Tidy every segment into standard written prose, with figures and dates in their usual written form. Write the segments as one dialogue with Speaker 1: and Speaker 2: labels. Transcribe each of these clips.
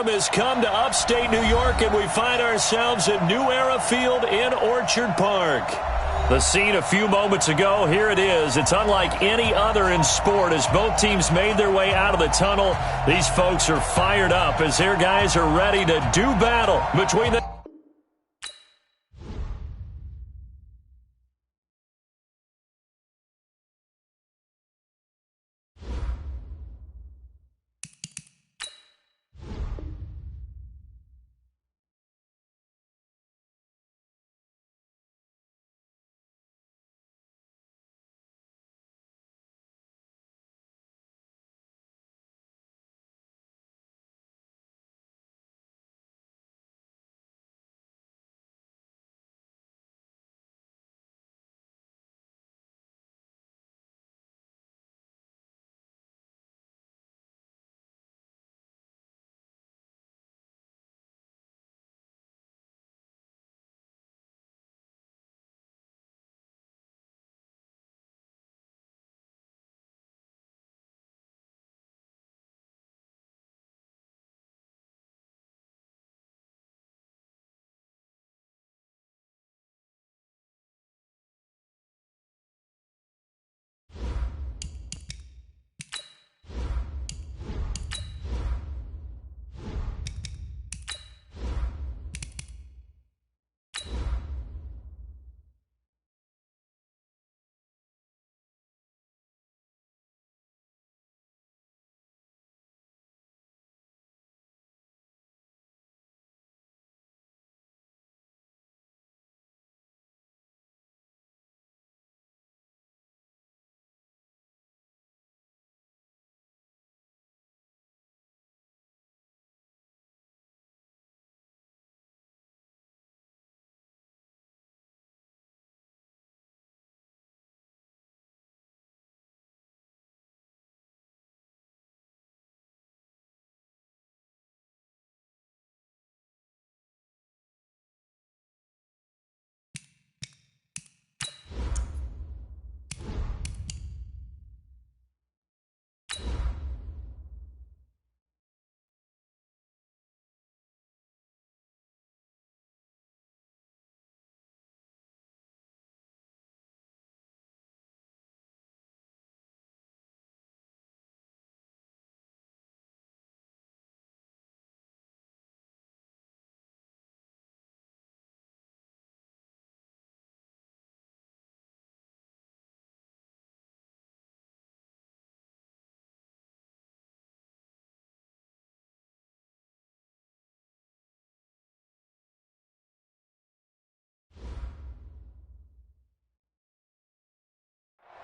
Speaker 1: Autumn has come to upstate New York, and we find ourselves at New Era Field in Orchard Park. The scene a few moments ago, here it is. It's unlike any other in sport as both teams made their way out of the tunnel. These folks are fired up as their guys are ready to do battle between the...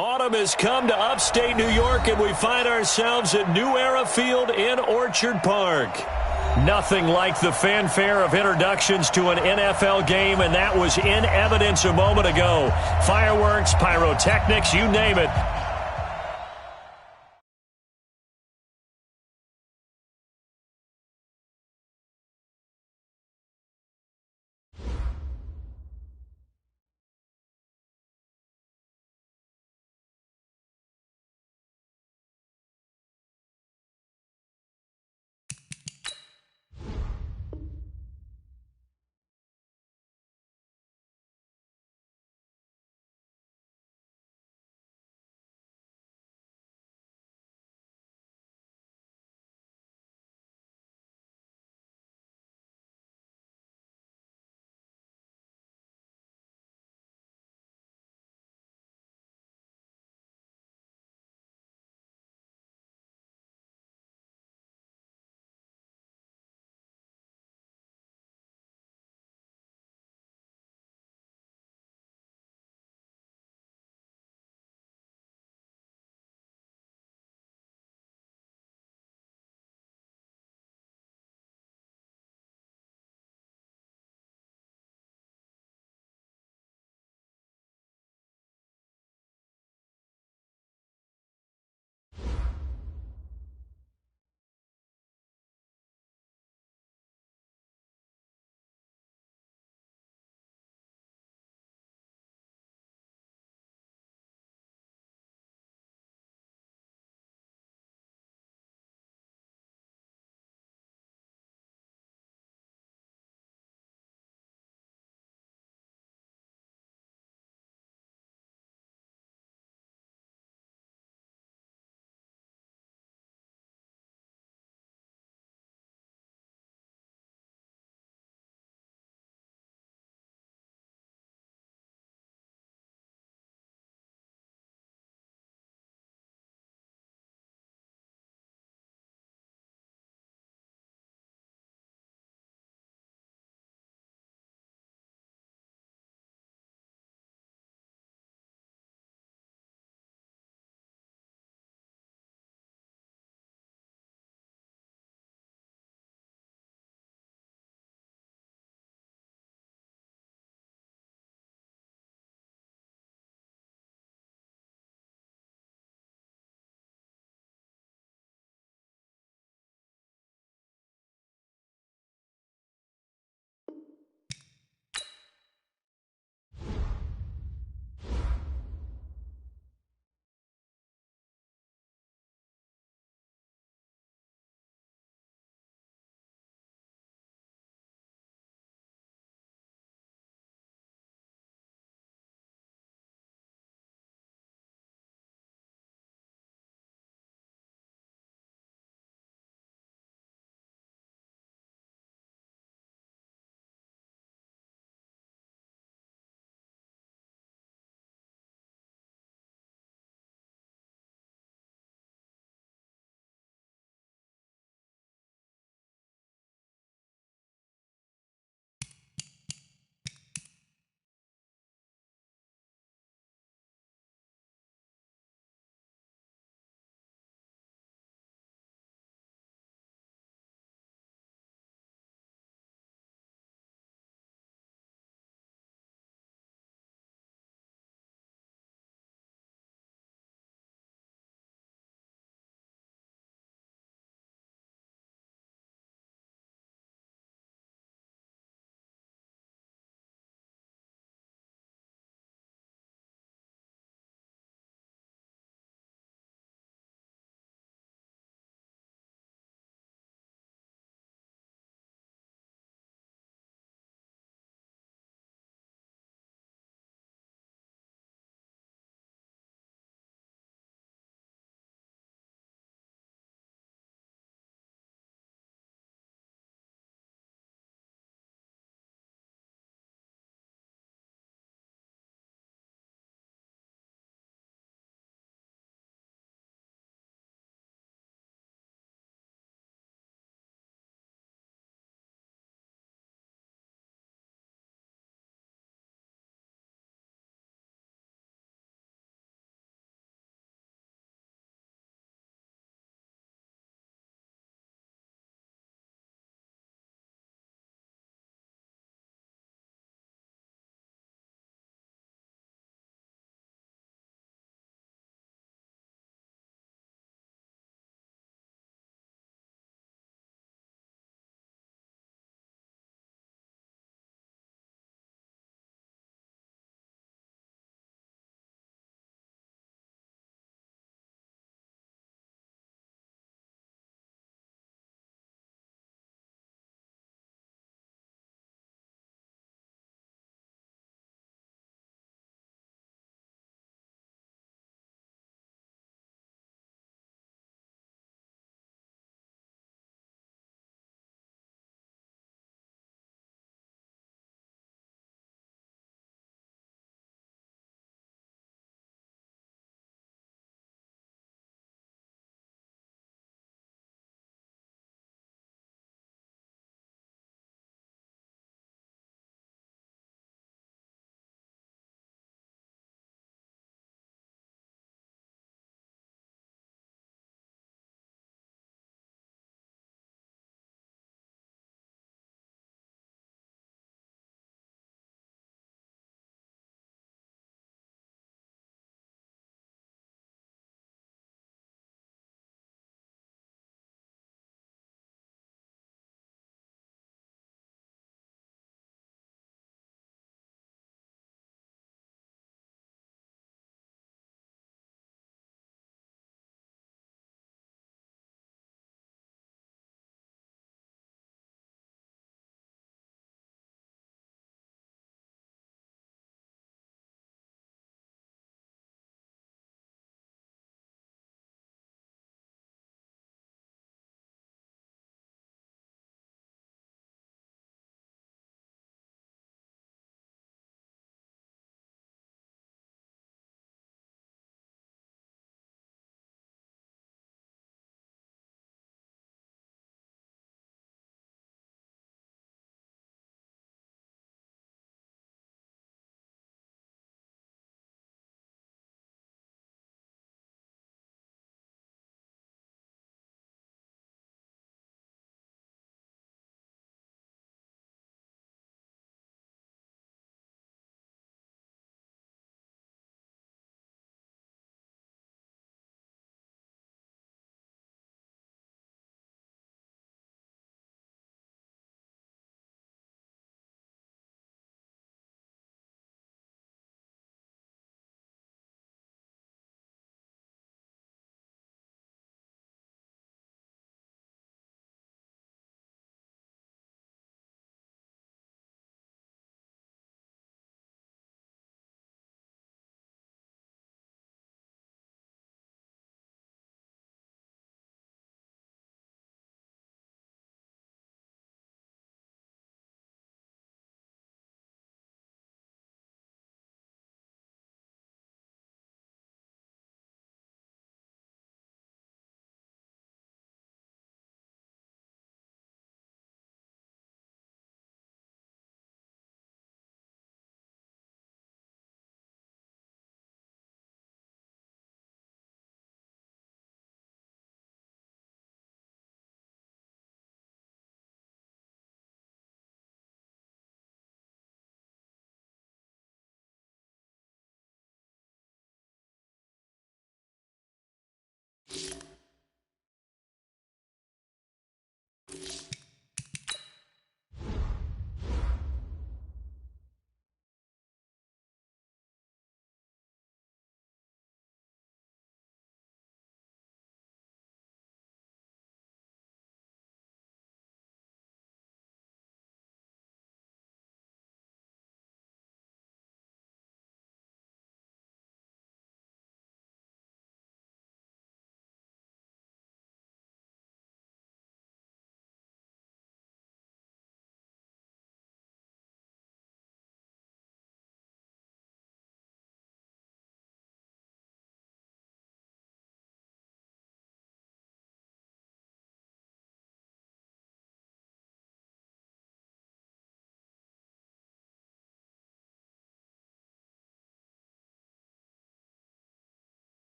Speaker 1: Autumn has come to upstate New York, and we find ourselves at New Era Field in Orchard Park. Nothing like the fanfare of introductions to an NFL game, and that was in evidence a moment ago. Fireworks, pyrotechnics, you name it.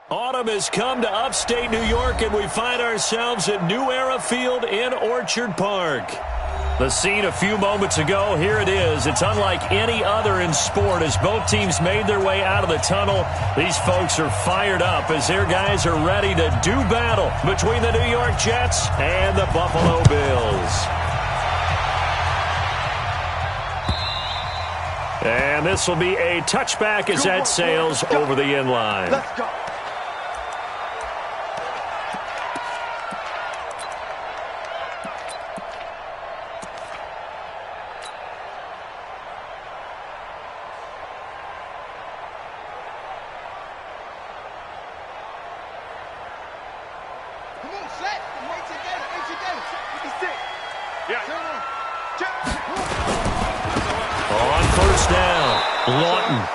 Speaker 1: Autumn has come to upstate New York, and we find ourselves at New Era Field in Orchard Park. The scene a few moments ago, here it is. It's unlike any other in sport as both teams made their way out of the tunnel. These folks are fired up as their guys are ready to do battle between the New York Jets and the Buffalo Bills. And this will be a touchback as that sails over the inline.
Speaker 2: Let's go.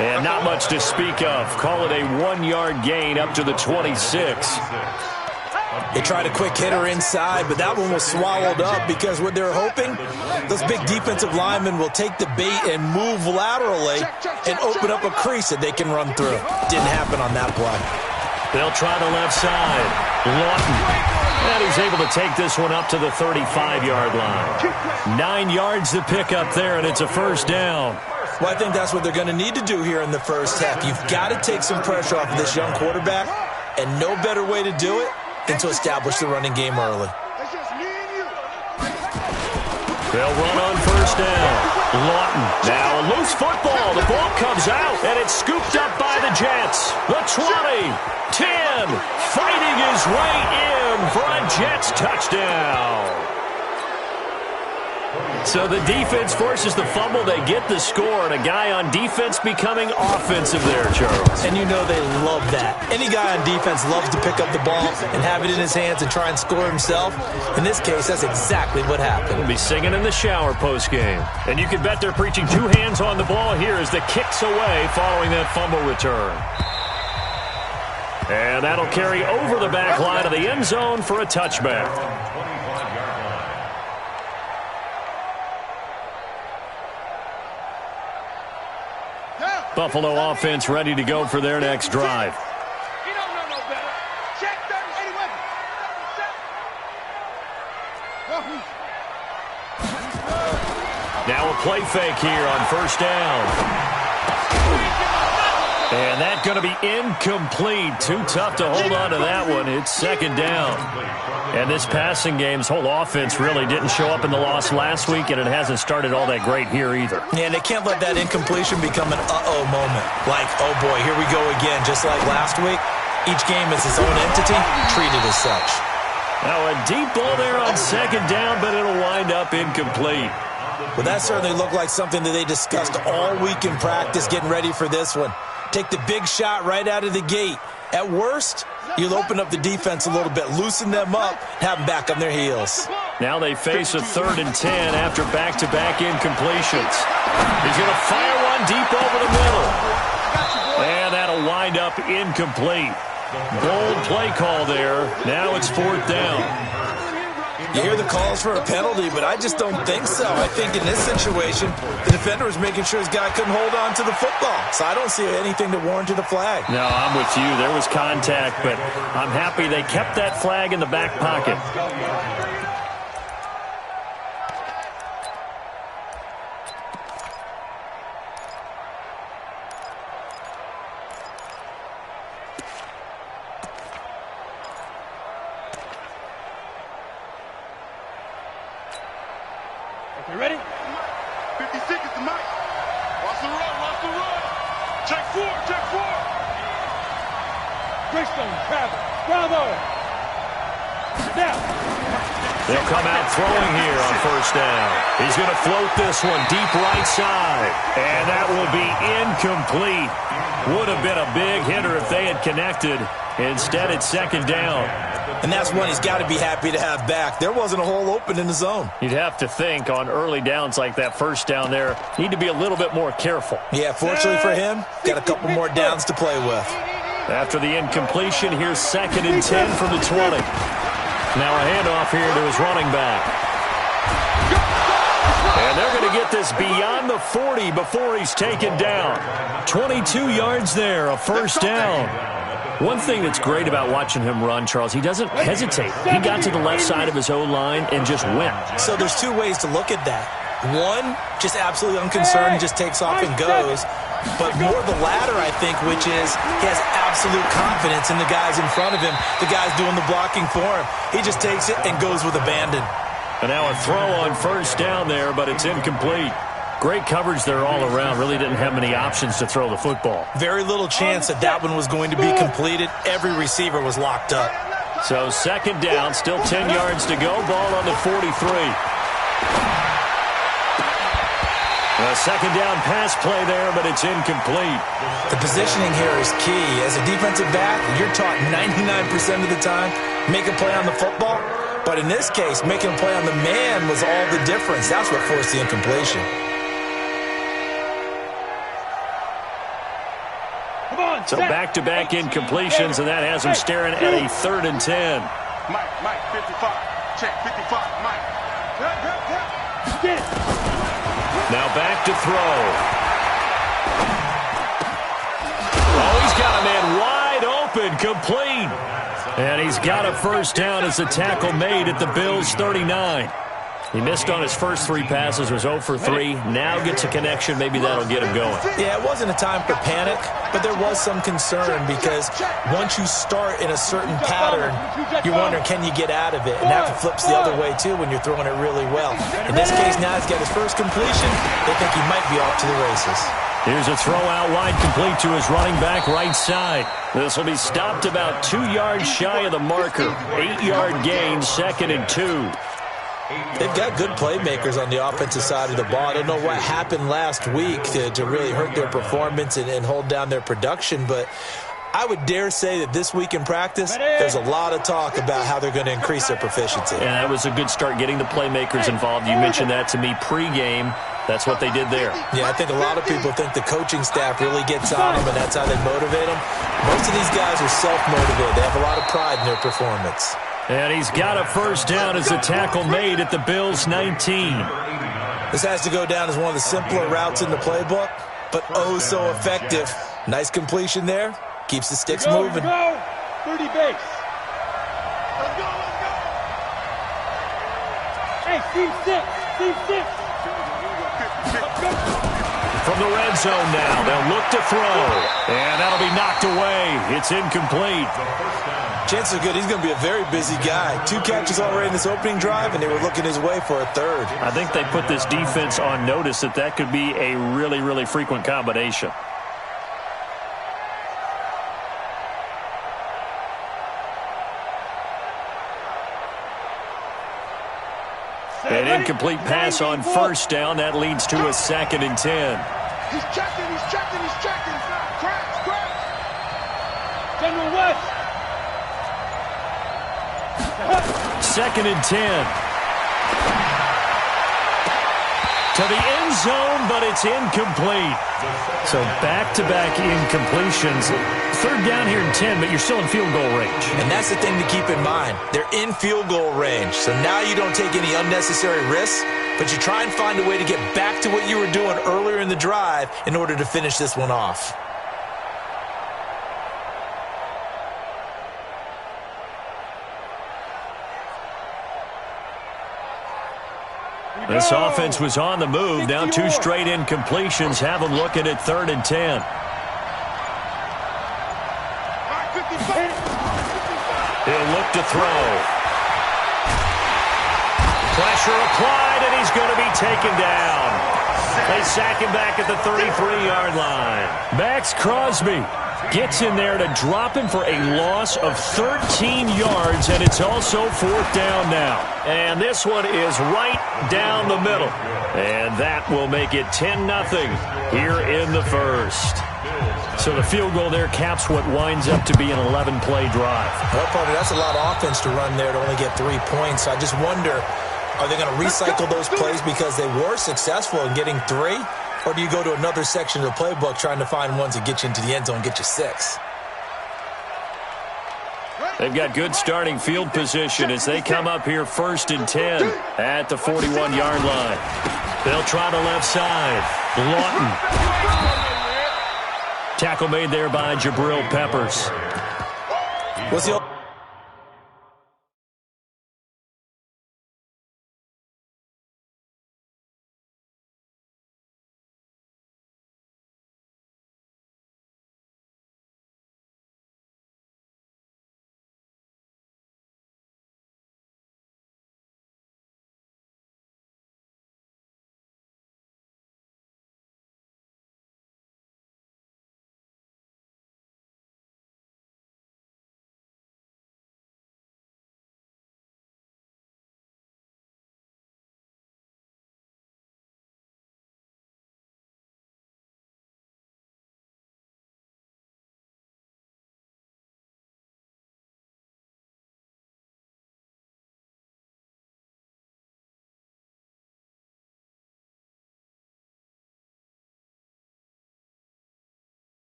Speaker 1: And not much to speak of. Call it a 1-yard gain up to the 26.
Speaker 3: They tried a quick hitter inside, but that one was swallowed up because what they're hoping, those big defensive linemen will take the bait and move laterally and open up a crease that they can run through. Didn't happen on that play.
Speaker 1: They'll try the left side. Lawton. And he's able to take this one up to the 35-yard line. 9 yards to pick up there, and it's a first down.
Speaker 3: Well, I think that's what they're going to need to do here in the first half. You've got to take some pressure off of this young quarterback, and no better way to do it than to establish the running game early.
Speaker 1: They'll run on first down. Lawton. Now a loose football. The ball comes out, and it's scooped up by the Jets. The 20, 10, fighting his way in for a Jets touchdown. So the defense forces the fumble. They get the score, and a guy on defense becoming offensive there, Charles.
Speaker 3: And you know they love that. Any guy on defense loves to pick up the ball and have it in his hands and try and score himself. In this case, that's exactly what happened.
Speaker 1: He'll be singing in the shower post-game. And you can bet they're preaching 2 hands on the ball here as the kick's away following that fumble return. And that'll carry over the back line of the end zone for a touchback. Buffalo offense ready to go for their next drive. Now a play fake here on first down. And that's going to be incomplete. Too tough to hold on to that one. It's second down. And this passing game's whole offense really didn't show up in the loss last week, and it hasn't started all that great here either.
Speaker 3: Yeah, and they can't let that incompletion become an uh-oh moment. Like, oh boy, here we go again. Just like last week, each game is its own entity, treated as such.
Speaker 1: Now a deep ball there on second down, but it'll wind up incomplete.
Speaker 3: Well, that certainly looked like something that they discussed all week in practice, getting ready for this one. Take the big shot right out of the gate. At worst, you'll open up the defense a little bit, loosen them up, have them back on their heels.
Speaker 1: Now they face a 3rd and 10 after back-to-back incompletions. He's going to fire one deep over the middle. And that'll wind up incomplete. Bold play call there. Now it's 4th down.
Speaker 3: You hear the calls for a penalty, but I just don't think so. I think in this situation, the defender was making sure his guy couldn't hold on to the football. So I don't see anything that warranted a flag.
Speaker 1: No, I'm with you. There was contact, but I'm happy they kept that flag in the back pocket.
Speaker 2: You ready? 56 is the mic. Watch the run, watch the run. Check 4, check 4. Greystone, travel. Bravo. Now.
Speaker 1: They'll come out throwing here on first down. He's going to float this one deep right side. And that will be incomplete. Would have been a big hitter if they had connected. Instead, it's second down.
Speaker 3: And that's one he's got to be happy to have back. There wasn't a hole open in the zone.
Speaker 1: You'd have to think on early downs like that first down there, need to be a little bit more careful.
Speaker 3: Yeah, fortunately for him, got a couple more downs to play with.
Speaker 1: After the incompletion, here's 2nd and 10 from the 20. Now a handoff here to his running back. And they're going to get this beyond the 40 before he's taken down. 22 yards there, a first down. One thing that's great about watching him run, Charles, he doesn't hesitate. He got to the left side of his own line and just went.
Speaker 3: So there's two ways to look at that. One, just absolutely unconcerned, just takes off and goes. But more the latter, I think, which is he has absolute confidence in the guys in front of him, the guys doing the blocking for him. He just takes it and goes with abandon.
Speaker 1: And now a throw on first down there, but it's incomplete. Great coverage there all around. Really didn't have many options to throw the football.
Speaker 3: Very little chance that that one was going to be completed. Every receiver was locked up.
Speaker 1: So second down, still 10 yards to go. Ball on the 43. A second down pass play there, but it's incomplete.
Speaker 3: The positioning here is key. As a defensive back, you're taught 99% of the time, make a play on the football. But in this case, making a play on the man was all the difference. That's what forced the incompletion.
Speaker 1: So back-to-back incompletions, and that has him staring at a 3rd and 10.
Speaker 2: Mike, 55. Check, 55, Mike.
Speaker 1: Now back to throw. Oh, he's got a man wide open, complete. And he's got a first down as the tackle made at the Bills' 39. He missed on his first 3 passes, was 0 for 3. Now gets a connection. Maybe that'll get him going.
Speaker 3: Yeah, it wasn't a time for panic, but there was some concern because once you start in a certain pattern, you're wondering, can you get out of it? And that flips the other way, too, when you're throwing it really well. In this case, now he's got his first completion. They think he might be off to the races.
Speaker 1: Here's a throw out wide, complete to his running back right side. This will be stopped about 2 yards shy of the marker. 8-yard gain, 2nd and 2.
Speaker 3: They've got good playmakers on the offensive side of the ball. I don't know what happened last week to really hurt their performance and hold down their production, but I would dare say that this week in practice, there's a lot of talk about how they're going to increase their proficiency.
Speaker 1: And that was a good start, getting the playmakers involved. You mentioned that to me pregame. That's what they did there.
Speaker 3: Yeah, I think a lot of people think the coaching staff really gets on them, and that's how they motivate them. Most of these guys are self-motivated. They have a lot of pride in their performance.
Speaker 1: And he's got a first down as the tackle made at the Bills' 19.
Speaker 3: This has to go down as one of the simpler routes in the playbook, but oh so effective. Nice completion there. Keeps the sticks moving.
Speaker 2: 30 base. Let's go. Hey, Steve 6.
Speaker 1: From the red zone now, they'll look to throw. And that'll be knocked away. It's incomplete.
Speaker 3: Chances are good he's going to be a very busy guy. 2 catches already in this opening drive, and they were looking his way for a 3rd.
Speaker 1: I think they put this defense on notice that could be a really, really frequent combination. An incomplete pass on first down. That leads to a 2nd and 10.
Speaker 2: He's checking. Crash. General West.
Speaker 1: 2nd and 10. To the end zone, but it's incomplete. So back-to-back incompletions. 3rd down here and 10, but you're still in field goal range.
Speaker 3: And that's the thing to keep in mind. They're in field goal range. So now you don't take any unnecessary risks, but you try and find a way to get back to what you were doing earlier in the drive in order to finish this one off.
Speaker 1: This offense was on the move. Now 2 straight incompletions have them looking at 3rd and 10. He'll look to throw. Pressure applied, and he's going to be taken down. They sack him back at the 33-yard line. Max Crosby gets in there to drop him for a loss of 13 yards, and it's also 4th down now. And this one is right down the middle. And that will make it 10-0 here in the first. So the field goal there caps what winds up to be an 11-play drive.
Speaker 3: Well, partner, that's a lot of offense to run there to only get 3 points. I just wonder, are they going to recycle those plays because they were successful in getting 3? Or do you go to another section of the playbook trying to find ones that get you into the end zone and get you 6?
Speaker 1: They've got good starting field position as they come up here 1st and 10 at the 41-yard line. They'll try the left side. Lawton. Tackle made there by Jabril Peppers.
Speaker 3: Was the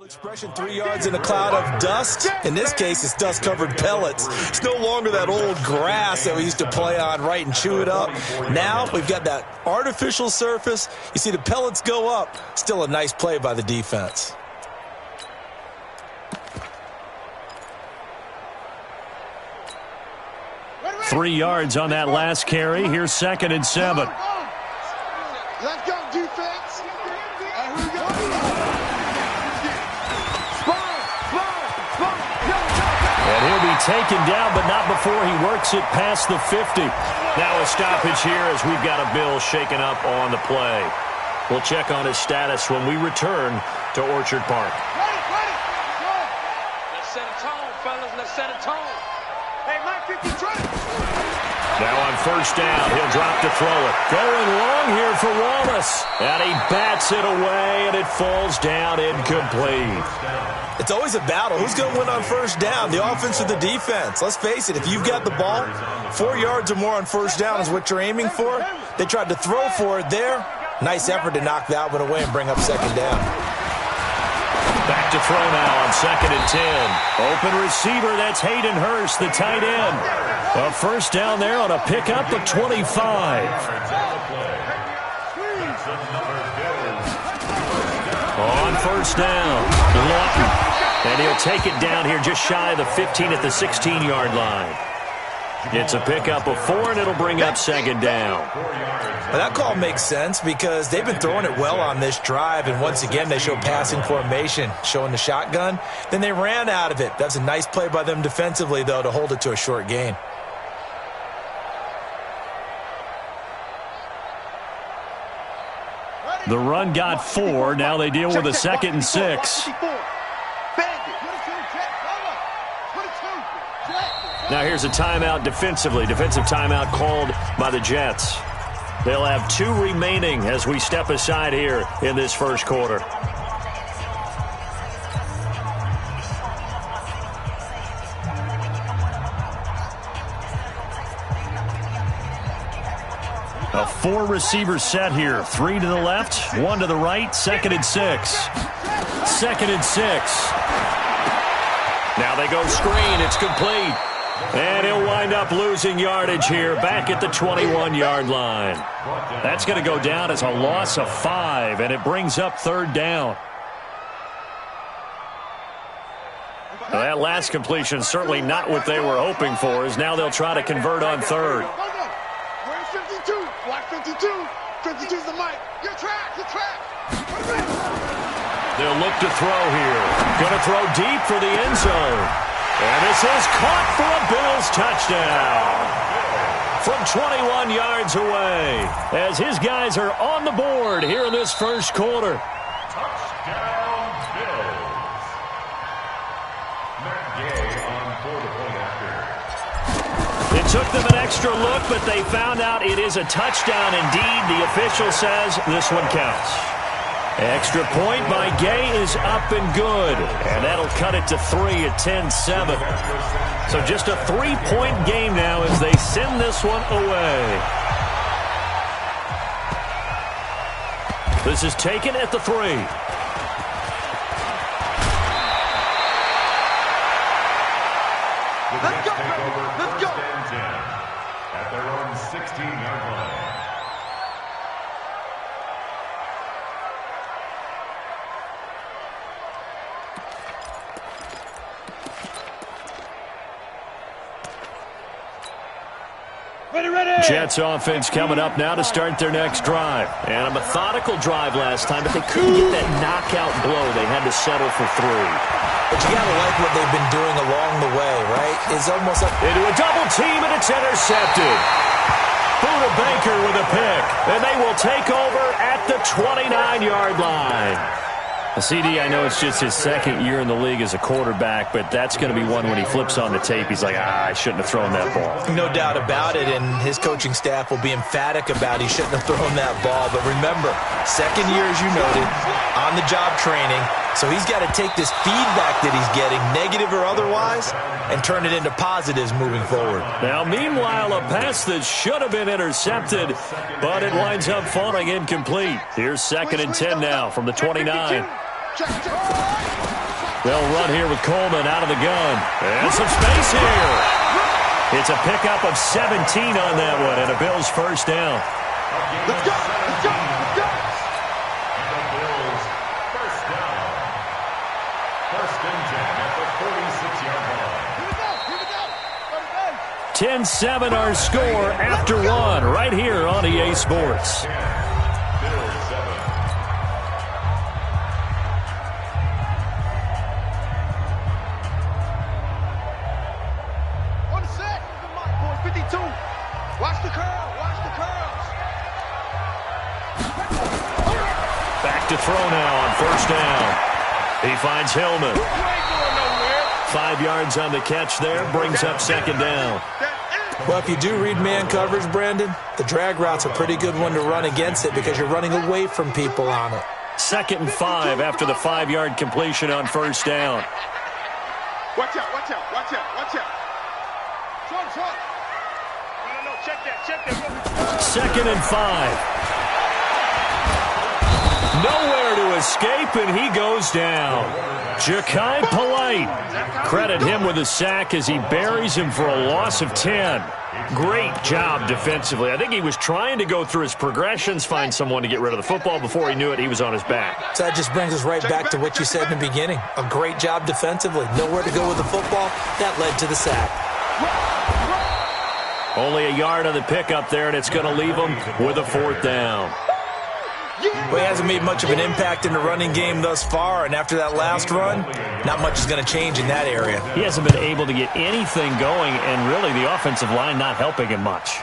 Speaker 3: expression, 3 yards in a cloud of dust? In this case, it's dust-covered pellets. It's no longer that old grass that we used to play on, right, and chew it up. Now we've got that artificial surface. You see the pellets go up. Still a nice play by the defense.
Speaker 1: Three yards on that last carry. Here's 2nd and 7.
Speaker 2: Let's go, defense. And here we go.
Speaker 1: And he'll be taken down, but not before he works it past the 50. Now a stoppage here as we've got a Bill shaken up on the play. We'll check on his status when we return to Orchard Park.
Speaker 4: Let's set a tone, fellas. Let's set a tone.
Speaker 2: Hey, Mike 50, try it.
Speaker 1: Now on 1st down, he'll drop to throw it. Going long here for Wallace. And he bats it away, and it falls down incomplete.
Speaker 3: It's always a battle. Who's going to win on 1st down, the offense or the defense? Let's face it, if you've got the ball, 4 yards or more on 1st down is what you're aiming for. They tried to throw for it there. Nice effort to knock that one away and bring up 2nd down.
Speaker 1: Back to throw now on 2nd and 10. Open receiver, that's Hayden Hurst, the tight end. A 1st down there on a pickup of 25. On 1st down, Lawton. And he'll take it down here just shy of the 15 at the 16-yard line. It's a pickup of 4, and it'll bring up 2nd down.
Speaker 3: Well, that call makes sense because they've been throwing it well on this drive, and once again they show passing formation, showing the shotgun. Then they ran out of it. That's a nice play by them defensively, though, to hold it to a short gain.
Speaker 1: The run got 4. Now they deal with a 2nd and 6. Now here's a timeout defensively. Defensive timeout called by the Jets. They'll have 2 remaining as we step aside here in this 1st quarter. A 4-receiver set here. 3 to the left, 1 to the right, 2nd and 6. 2nd and 6. Now they go screen. It's complete. And he'll wind up losing yardage here back at the 21-yard line. That's going to go down as a loss of 5, and it brings up 3rd down. Well, that last completion certainly not what they were hoping for, as now they'll try to convert on 3rd.
Speaker 2: Where's 52? Block 52. 52's the mic. You're trapped. You're trapped.
Speaker 1: They'll look to throw here. Going to throw deep for the end zone. And this is caught for a Bills touchdown from 21 yards away as his guys are on the board here in this 1st quarter.
Speaker 5: Touchdown Bills. Matt Gay on for the point after.
Speaker 1: It took them an extra look, but they found out it is a touchdown indeed. The official says this one counts. Extra point by Gay is up and good. And that'll cut it to 3 at 10-7. So just a 3-point game now as they send this one away. This is taken at the 3.
Speaker 2: Let's go. Let's go.
Speaker 5: 16-yard line.
Speaker 1: Jets offense coming up now to start their next drive. And a methodical drive last time, but they couldn't get that knockout blow. They had to settle for 3.
Speaker 3: But you got to like what they've been doing along the way, right? It's almost like
Speaker 1: into a double team, and it's intercepted. Buda Baker with a pick, and they will take over at the 29-yard line. CD, I know it's just his second year in the league as a quarterback, but that's going to be one when he flips on the tape. He's like, I shouldn't have thrown that ball.
Speaker 3: No doubt about it, and his coaching staff will be emphatic about he shouldn't have thrown that ball. But remember, second year, as you noted, on-the-job training, so he's got to take this feedback that he's getting, negative or otherwise, and turn it into positives moving forward.
Speaker 1: Now, meanwhile, a pass that should have been intercepted, but it winds up falling incomplete. Here's 2nd and 10 now from the 29. They'll run here with Coleman out of the gun. And some space here. It's a pickup of 17 on that one, and a Bills first down.
Speaker 2: Let's go! Let's go! Let's go!
Speaker 5: And the Bills first down. 1st and 10 at the 46-yard line.
Speaker 2: Here we go! Here we go!
Speaker 1: 10-7 our score after 1 right here on EA Sports.
Speaker 5: Bills 7.
Speaker 2: Watch the curl. Watch the curls.
Speaker 1: Back to throw now on 1st down. He finds Hillman. 5 yards on the catch there. Brings up 2nd down.
Speaker 3: Well, if you do read man coverage, Brandon, the drag route's a pretty good one to run against it because you're running away from people on it.
Speaker 1: 2nd and 5 after the 5-yard completion on 1st down.
Speaker 2: Watch out, watch out, watch out, watch out. Short. No, check that.
Speaker 1: 2nd and 5. Nowhere to escape, and he goes down. Ja'Kai Polite. Credit him with a sack as he buries him for a loss of 10. Great job defensively. I think he was trying to go through his progressions, find someone to get rid of the football. Before he knew it, he was on his back.
Speaker 3: So that just brings us right back to what you said in the beginning. A great job defensively. Nowhere to go with the football. That led to the sack.
Speaker 1: Only a yard on the pickup there, and it's going to leave him with a 4th down.
Speaker 3: Well, he hasn't made much of an impact in the running game thus far, and after that last run, not much is going to change in that area.
Speaker 1: He hasn't been able to get anything going, and really the offensive line not helping him much.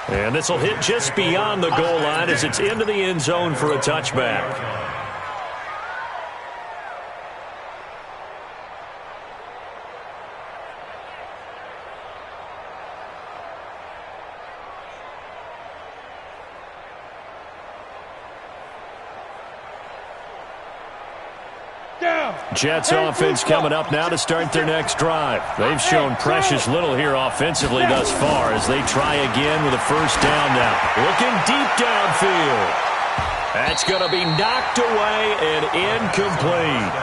Speaker 1: And this will hit just beyond the goal line as it's into the end zone for a touchback. Jets offense coming up now to start their next drive. They've shown precious little here offensively thus far as they try again with a 1st down now. Looking deep downfield. That's going to be knocked away and incomplete.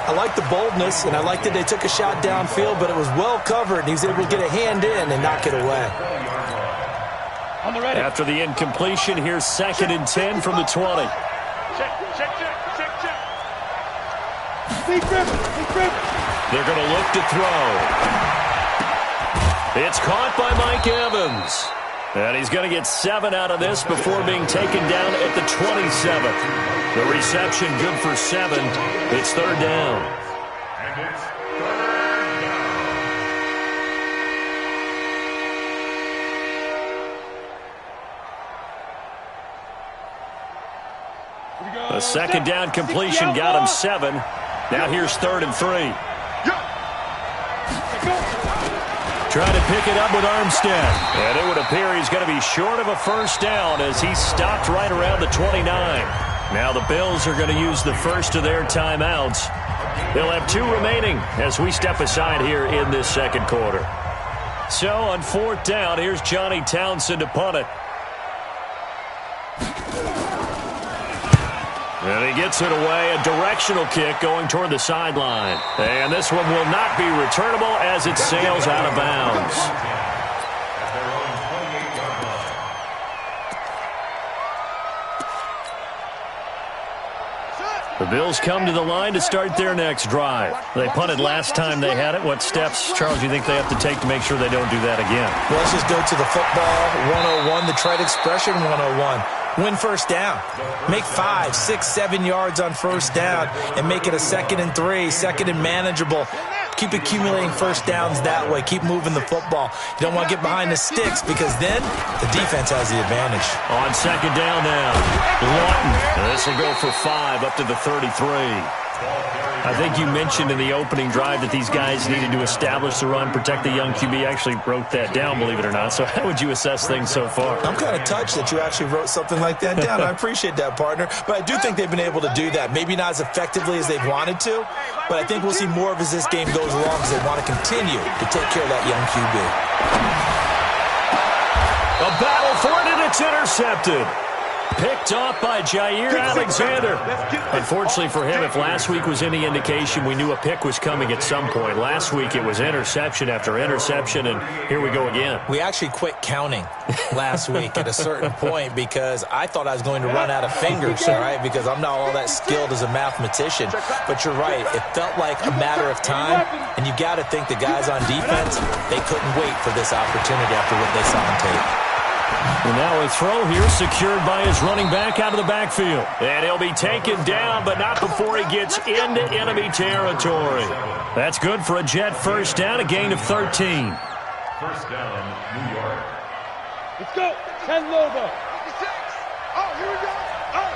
Speaker 3: I like the boldness, and I like that they took a shot downfield, but it was well covered. He was able to get a hand in and knock it away.
Speaker 1: After the incompletion, here's 2nd and 10 from the 20.
Speaker 2: Check.
Speaker 1: They're going to look to throw. It's caught by Mike Evans. And he's going to get 7 out of this before being taken down at the 27th. The reception good for 7. It's 3rd down.
Speaker 5: And it's 3rd down.
Speaker 1: A 2nd down completion got him 7. Now here's 3rd and 3. Trying to pick it up with Armstead. And it would appear he's going to be short of a 1st down as he stopped right around the 29. Now the Bills are going to use the first of their timeouts. They'll have 2 remaining as we step aside here in this 2nd quarter. So on 4th down, here's Johnny Townsend to punt it. And he gets it away, a directional kick going toward the sideline. And this one will not be returnable as it sails out of bounds.
Speaker 5: At their own
Speaker 1: The Bills come to the line to start their next drive. They punted last time they had it. What steps, Charles, do you think they have to take to make sure they don't do that again?
Speaker 3: Well, let's just go to the football 101, the trade expression 101. Win first down. Make 5, 6, 7 yards on first down and make it a 2nd and 3, 2nd and manageable. Keep accumulating first downs that way. Keep moving the football. You don't want to get behind the sticks because then the defense has the advantage.
Speaker 1: On 2nd down now, Lawton. This will go for 5 up to the 33. I think you mentioned in the opening drive that these guys needed to establish the run, protect the young QB. I actually wrote that down, believe it or not. So how would you assess things so far?
Speaker 3: I'm kind of touched that you actually wrote something like that down. I appreciate that, partner. But I do think they've been able to do that. Maybe not as effectively as they've wanted to, but I think we'll see more of as this game goes along because they want to continue to take care of that young QB.
Speaker 1: A battle for it, and it's intercepted. Picked off by Jair Alexander. Unfortunately for him, if last week was any indication, we knew a pick was coming at some point. Last week it was interception after interception, and here we go again.
Speaker 3: We actually quit counting last week at a certain point because I thought I was going to run out of fingers, all right, because I'm not all that skilled as a mathematician. But you're right. It felt like a matter of time, and you got to think the guys on defense, they couldn't wait for this opportunity after what they saw on tape.
Speaker 1: And now a throw here secured by his running back out of the backfield. And he'll be taken down, but not before he gets into enemy territory. That's good for a Jet first down, a gain of 13.
Speaker 5: First down, New York.
Speaker 2: Let's go. 10 Lobo. 56. Oh, here we go. Oh.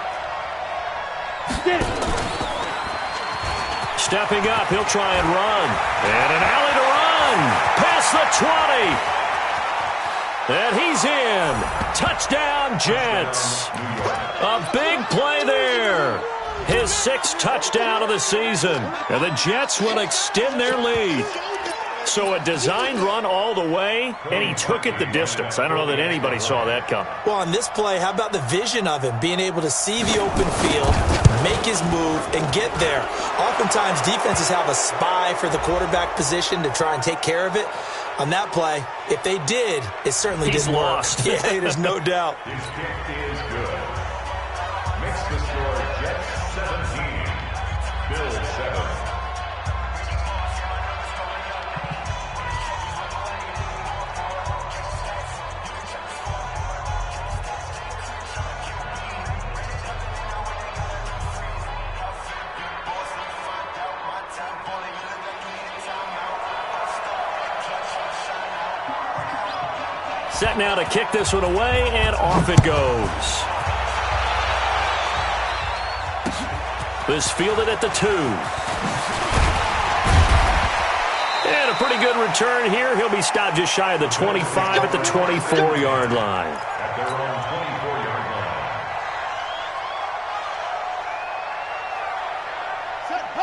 Speaker 2: Get it.
Speaker 1: Stepping up, he'll try and run. And an alley to run. Past the 20. And he's in. Touchdown, Jets. A big play there. His 6th touchdown of the season. And the Jets will extend their lead. So a designed run all the way, and he took it the distance. I don't know that anybody saw that coming.
Speaker 3: Well, on this play, how about the vision of him, being able to see the open field, make his move, and get there. Oftentimes, defenses have a spy for the quarterback position to try and take care of it. On that play, if they did, it certainly didn't
Speaker 1: lost.
Speaker 3: work. Yeah, there's no doubt.
Speaker 5: His kick is good. Makes the score Jets 17, Bills 7.
Speaker 1: Set now to kick this one away, and off it goes. This fielded at the 2. And a pretty good return here. He'll be stopped just shy of the 25 at the 24-yard line.
Speaker 5: At their own 24-yard line.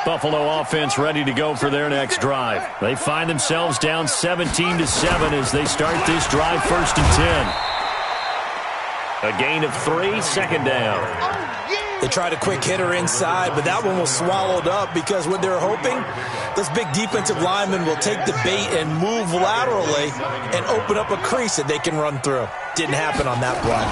Speaker 1: Buffalo offense ready to go for their next drive. They find themselves down 17-7 as they start this drive 1st and 10. A gain of 3, 2nd down.
Speaker 3: They tried a quick hitter inside, but that one was swallowed up because what they're hoping, this big defensive lineman will take the bait and move laterally and open up a crease that they can run through. Didn't happen on that play.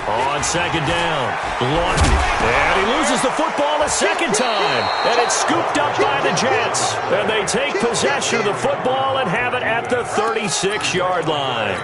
Speaker 1: On 2nd down, Lawton. And he loses the football a 2nd time. And it's scooped up by the Jets. And they take possession of the football and have it at the 36-yard line.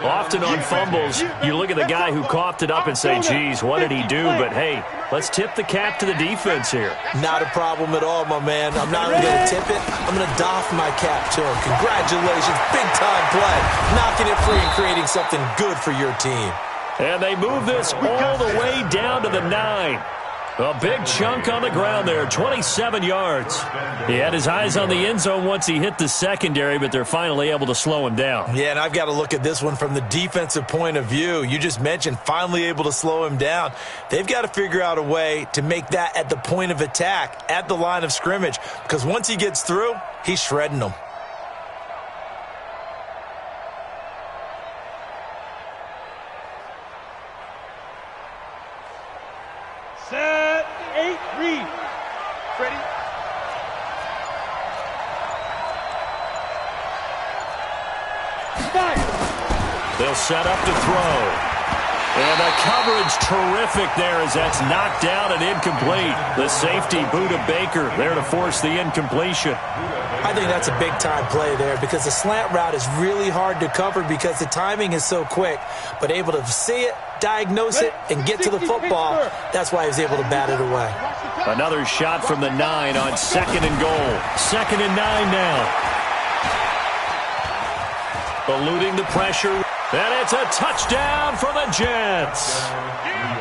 Speaker 1: Often on fumbles, you look at the guy who coughed it up and say, geez, what did he do? But, hey, let's tip the cap to the defense here.
Speaker 3: Not a problem at all, my man. I'm not only going to tip it, I'm going to doff my cap to him. Congratulations, big-time play. Knocking it free and creating something good for your team.
Speaker 1: And they move this all the way down to the 9. A big chunk on the ground there, 27 yards. He had his eyes on the end zone once he hit the secondary, but they're finally able to slow him down.
Speaker 3: Yeah, and I've got to look at this one from the defensive point of view. You just mentioned finally able to slow him down. They've got to figure out a way to make that at the point of attack, at the line of scrimmage, because once he gets through, he's shredding them.
Speaker 2: Set, 8, read. Ready? Fire.
Speaker 1: They'll set up to throw. And the coverage terrific there as that's knocked down and incomplete. The safety, Budda Baker, there to force the incompletion.
Speaker 3: I think that's a big-time play there because the slant route is really hard to cover because the timing is so quick. But able to see it, diagnose it, and get to the football, that's why he was able to bat it away.
Speaker 1: Another shot from the 9 on 2nd and goal. 2nd and 9 now. Eluding the pressure. And it's a touchdown for the Jets.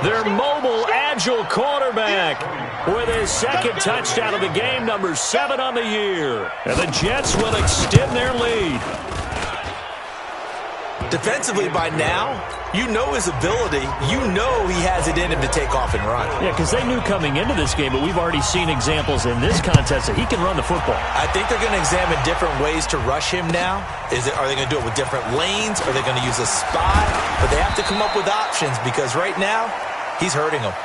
Speaker 1: Their mobile, agile quarterback with his 2nd touchdown of the game, number 7 on the year. And the Jets will extend their lead.
Speaker 3: Defensively by now, you know his ability. You know he has it in him to take off and run.
Speaker 1: Yeah, because they knew coming into this game, but we've already seen examples in this contest that he can run the football.
Speaker 3: I think they're going to examine different ways to rush him now. Are they going to do it with different lanes? Are they going to use a spy? But they have to come up with options because right now, he's hurting them.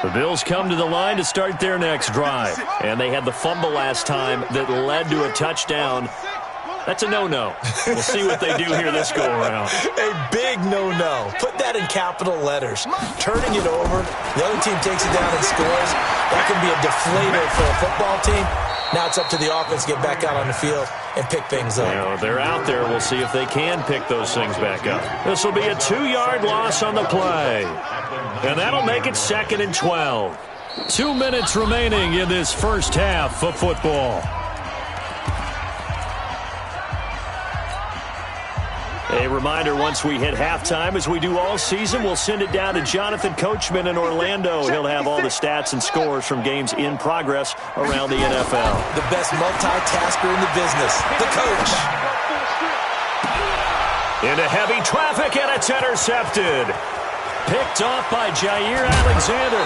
Speaker 1: The Bills come to the line to start their next drive. And they had the fumble last time that led to a touchdown. That's a no-no. We'll see what they do here this go-around.
Speaker 3: A big no-no. Put that in capital letters. Turning it over, the other team takes it down and scores. That can be a deflator for a football team. Now it's up to the offense to get back out on the field and pick things up.
Speaker 1: You know, they're out there. We'll see if they can pick those things back up. This will be a 2-yard loss on the play. And that'll make it 2nd and 12. 2 minutes remaining in this first half of football. A reminder, once we hit halftime, as we do all season, we'll send it down to Jonathan Coachman in Orlando. He'll have all the stats and scores from games in progress around the NFL.
Speaker 3: The best multitasker in the business, the coach.
Speaker 1: Into heavy traffic, and it's intercepted. Picked off by Jair Alexander.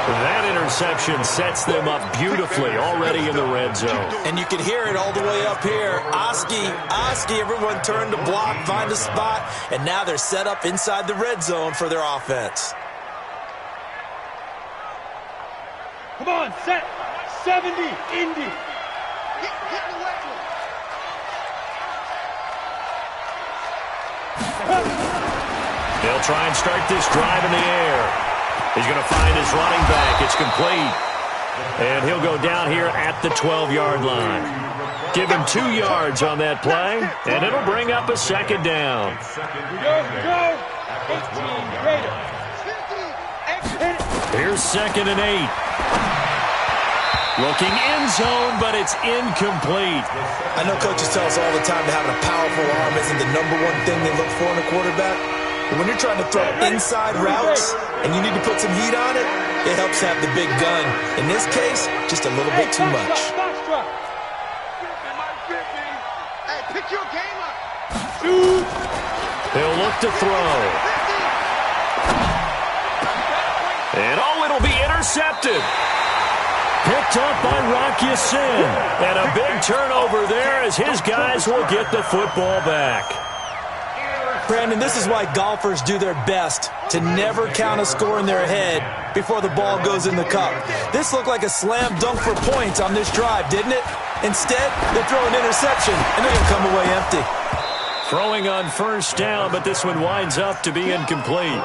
Speaker 1: That interception sets them up beautifully already in the red zone.
Speaker 3: And you can hear it all the way up here. Oski, everyone turned to block, find a spot, and now they're set up inside the red zone for their offense.
Speaker 2: Come on, set. 70, Indy. Get the way to it.
Speaker 1: They'll try and start this drive in the air. He's going to find his running back. It's complete. And he'll go down here at the 12-yard line. Give him 2 yards on that play, and it'll bring up a 2nd down.
Speaker 2: Go. 18 greater.
Speaker 1: Here's 2nd and 8. Looking end zone, but it's incomplete.
Speaker 3: I know coaches tell us all the time that having a powerful arm isn't the #1 thing they look for in a quarterback. But when you're trying to throw inside routes and you need to put some heat on it, it helps have the big gun. In this case, just a little bit too much.
Speaker 2: Hey, pick your game up.
Speaker 1: He'll look to throw. And it'll be intercepted. Picked up by Rock Ya-Sin. And a big turnover there as his guys will get the football back.
Speaker 3: Brandon, this is why golfers do their best to never count a score in their head before the ball goes in the cup. This looked like a slam dunk for points on this drive, didn't it? Instead, they throw an interception, and they're going to come away empty.
Speaker 1: Throwing on first down, but this one winds up to be incomplete.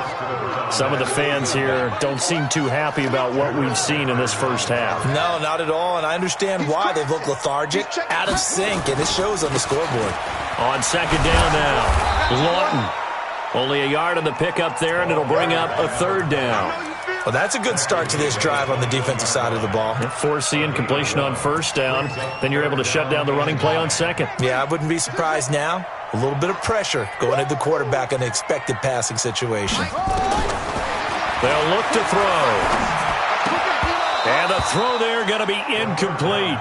Speaker 1: Some of the fans here don't seem too happy about what we've seen in this first half.
Speaker 3: No, not at all, and I understand why. They've looked lethargic, out of sync, and it shows on the scoreboard.
Speaker 1: On 2nd down now, Lawton. Only a yard on the pickup there, and it'll bring up a 3rd down.
Speaker 3: Well, that's a good start to this drive on the defensive side of the ball.
Speaker 1: Force the incompletion on first down, then you're able to shut down the running play on 2nd.
Speaker 3: Yeah, I wouldn't be surprised now. A little bit of pressure going at the quarterback in an expected passing situation.
Speaker 1: They'll look to throw. And the throw there going to be incomplete.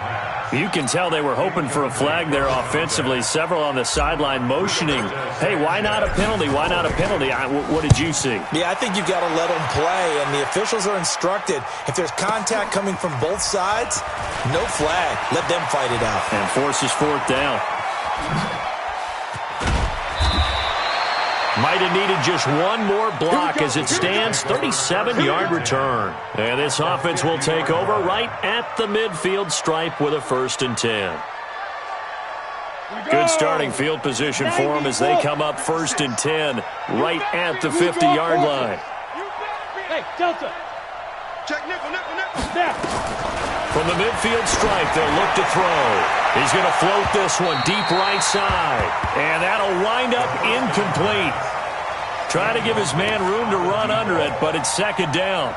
Speaker 1: You can tell they were hoping for a flag there offensively. Several on the sideline motioning, hey, why not a penalty? Why not a penalty? What did you see?
Speaker 3: Yeah, I think you've got to let them play, and the officials are instructed. If there's contact coming from both sides, no flag. Let them fight it out.
Speaker 1: And forces 4th down. Might have needed just one more block as it stands, 37-yard return. And this offense will take over right at the midfield stripe with a 1st and 10. Good starting field position for them as they come up 1st and 10 right at the 50-yard line.
Speaker 4: Hey, Delta.
Speaker 2: Check nickel.
Speaker 1: From the midfield stripe, they'll look to throw. He's going to float this one deep right side. And that'll wind up incomplete. Try to give his man room to run under it, but it's 2nd down.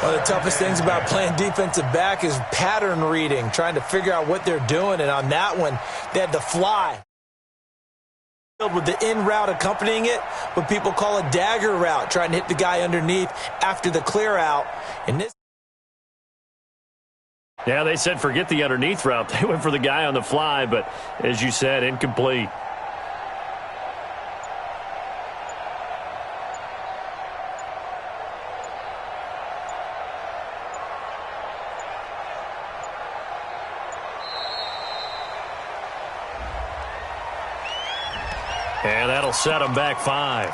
Speaker 3: One of the toughest things about playing defensive back is pattern reading, trying to figure out what they're doing. And on that one, they had to fly with the in route accompanying it, what people call a dagger route, trying to hit the guy underneath after the clear out. And this.
Speaker 1: Yeah, they said forget the underneath route. They went for the guy on the fly, but as you said, incomplete. And that'll set them back 5.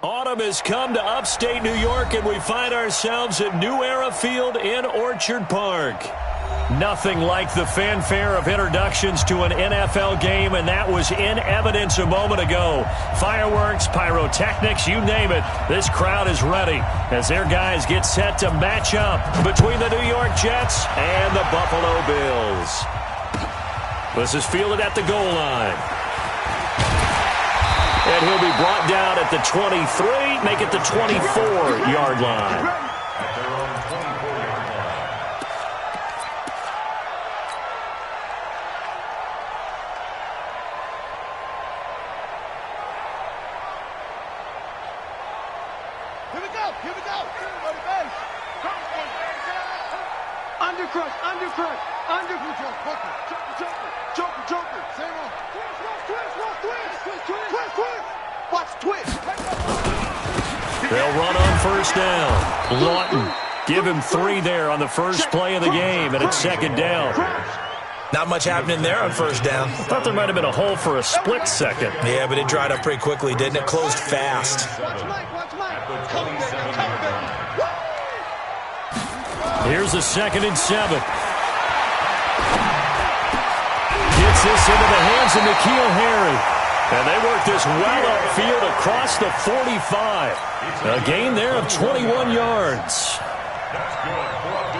Speaker 1: Autumn has come to upstate New York, and we find ourselves at New Era Field in Orchard Park. Nothing like the fanfare of introductions to an NFL game, and that was in evidence a moment ago. Fireworks, pyrotechnics, you name it. This crowd is ready as their guys get set to match up between the New York Jets and the Buffalo Bills. This is fielded at the goal line. And he'll be brought down at the 23, make it the 24-yard line.
Speaker 5: At their own
Speaker 2: Undercrush, undercrush, Joker. Same on. Twist. Watch twist.
Speaker 1: They'll run on first down. Lawton, give him 3 there on the first play of the game, and it's second down.
Speaker 3: Not much happening there on first down.
Speaker 1: I thought there might have been a hole for a split second.
Speaker 3: Yeah, but it dried up pretty quickly, didn't it? Closed fast.
Speaker 2: Watch Mike. Cover baby.
Speaker 1: Here's a 2nd and 7. Gets this into the hands of N'Keal Harry. And they work this well upfield across the 45. A gain there of 21 yards.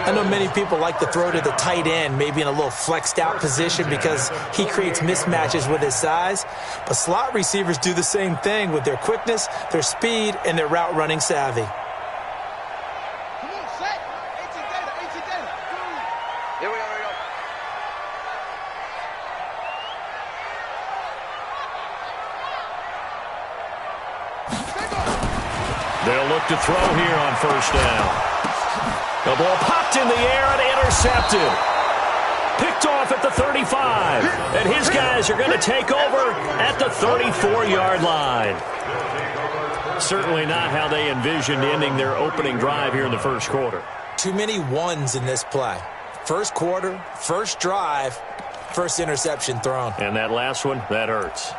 Speaker 3: I know many people like to throw to the tight end, maybe in a little flexed out position because he creates mismatches with his size. But slot receivers do the same thing with their quickness, their speed, and their route running savvy.
Speaker 2: Come on, set. AT data. Here we go.
Speaker 1: They'll look to throw here on first down. The ball popped in the air and intercepted. Picked off at the 35. And his guys are going to take over at the 34-yard line. Certainly not how they envisioned ending their opening drive here in the first quarter.
Speaker 3: Too many ones in this play. First quarter, first drive, first interception thrown.
Speaker 1: And that last one, that hurts.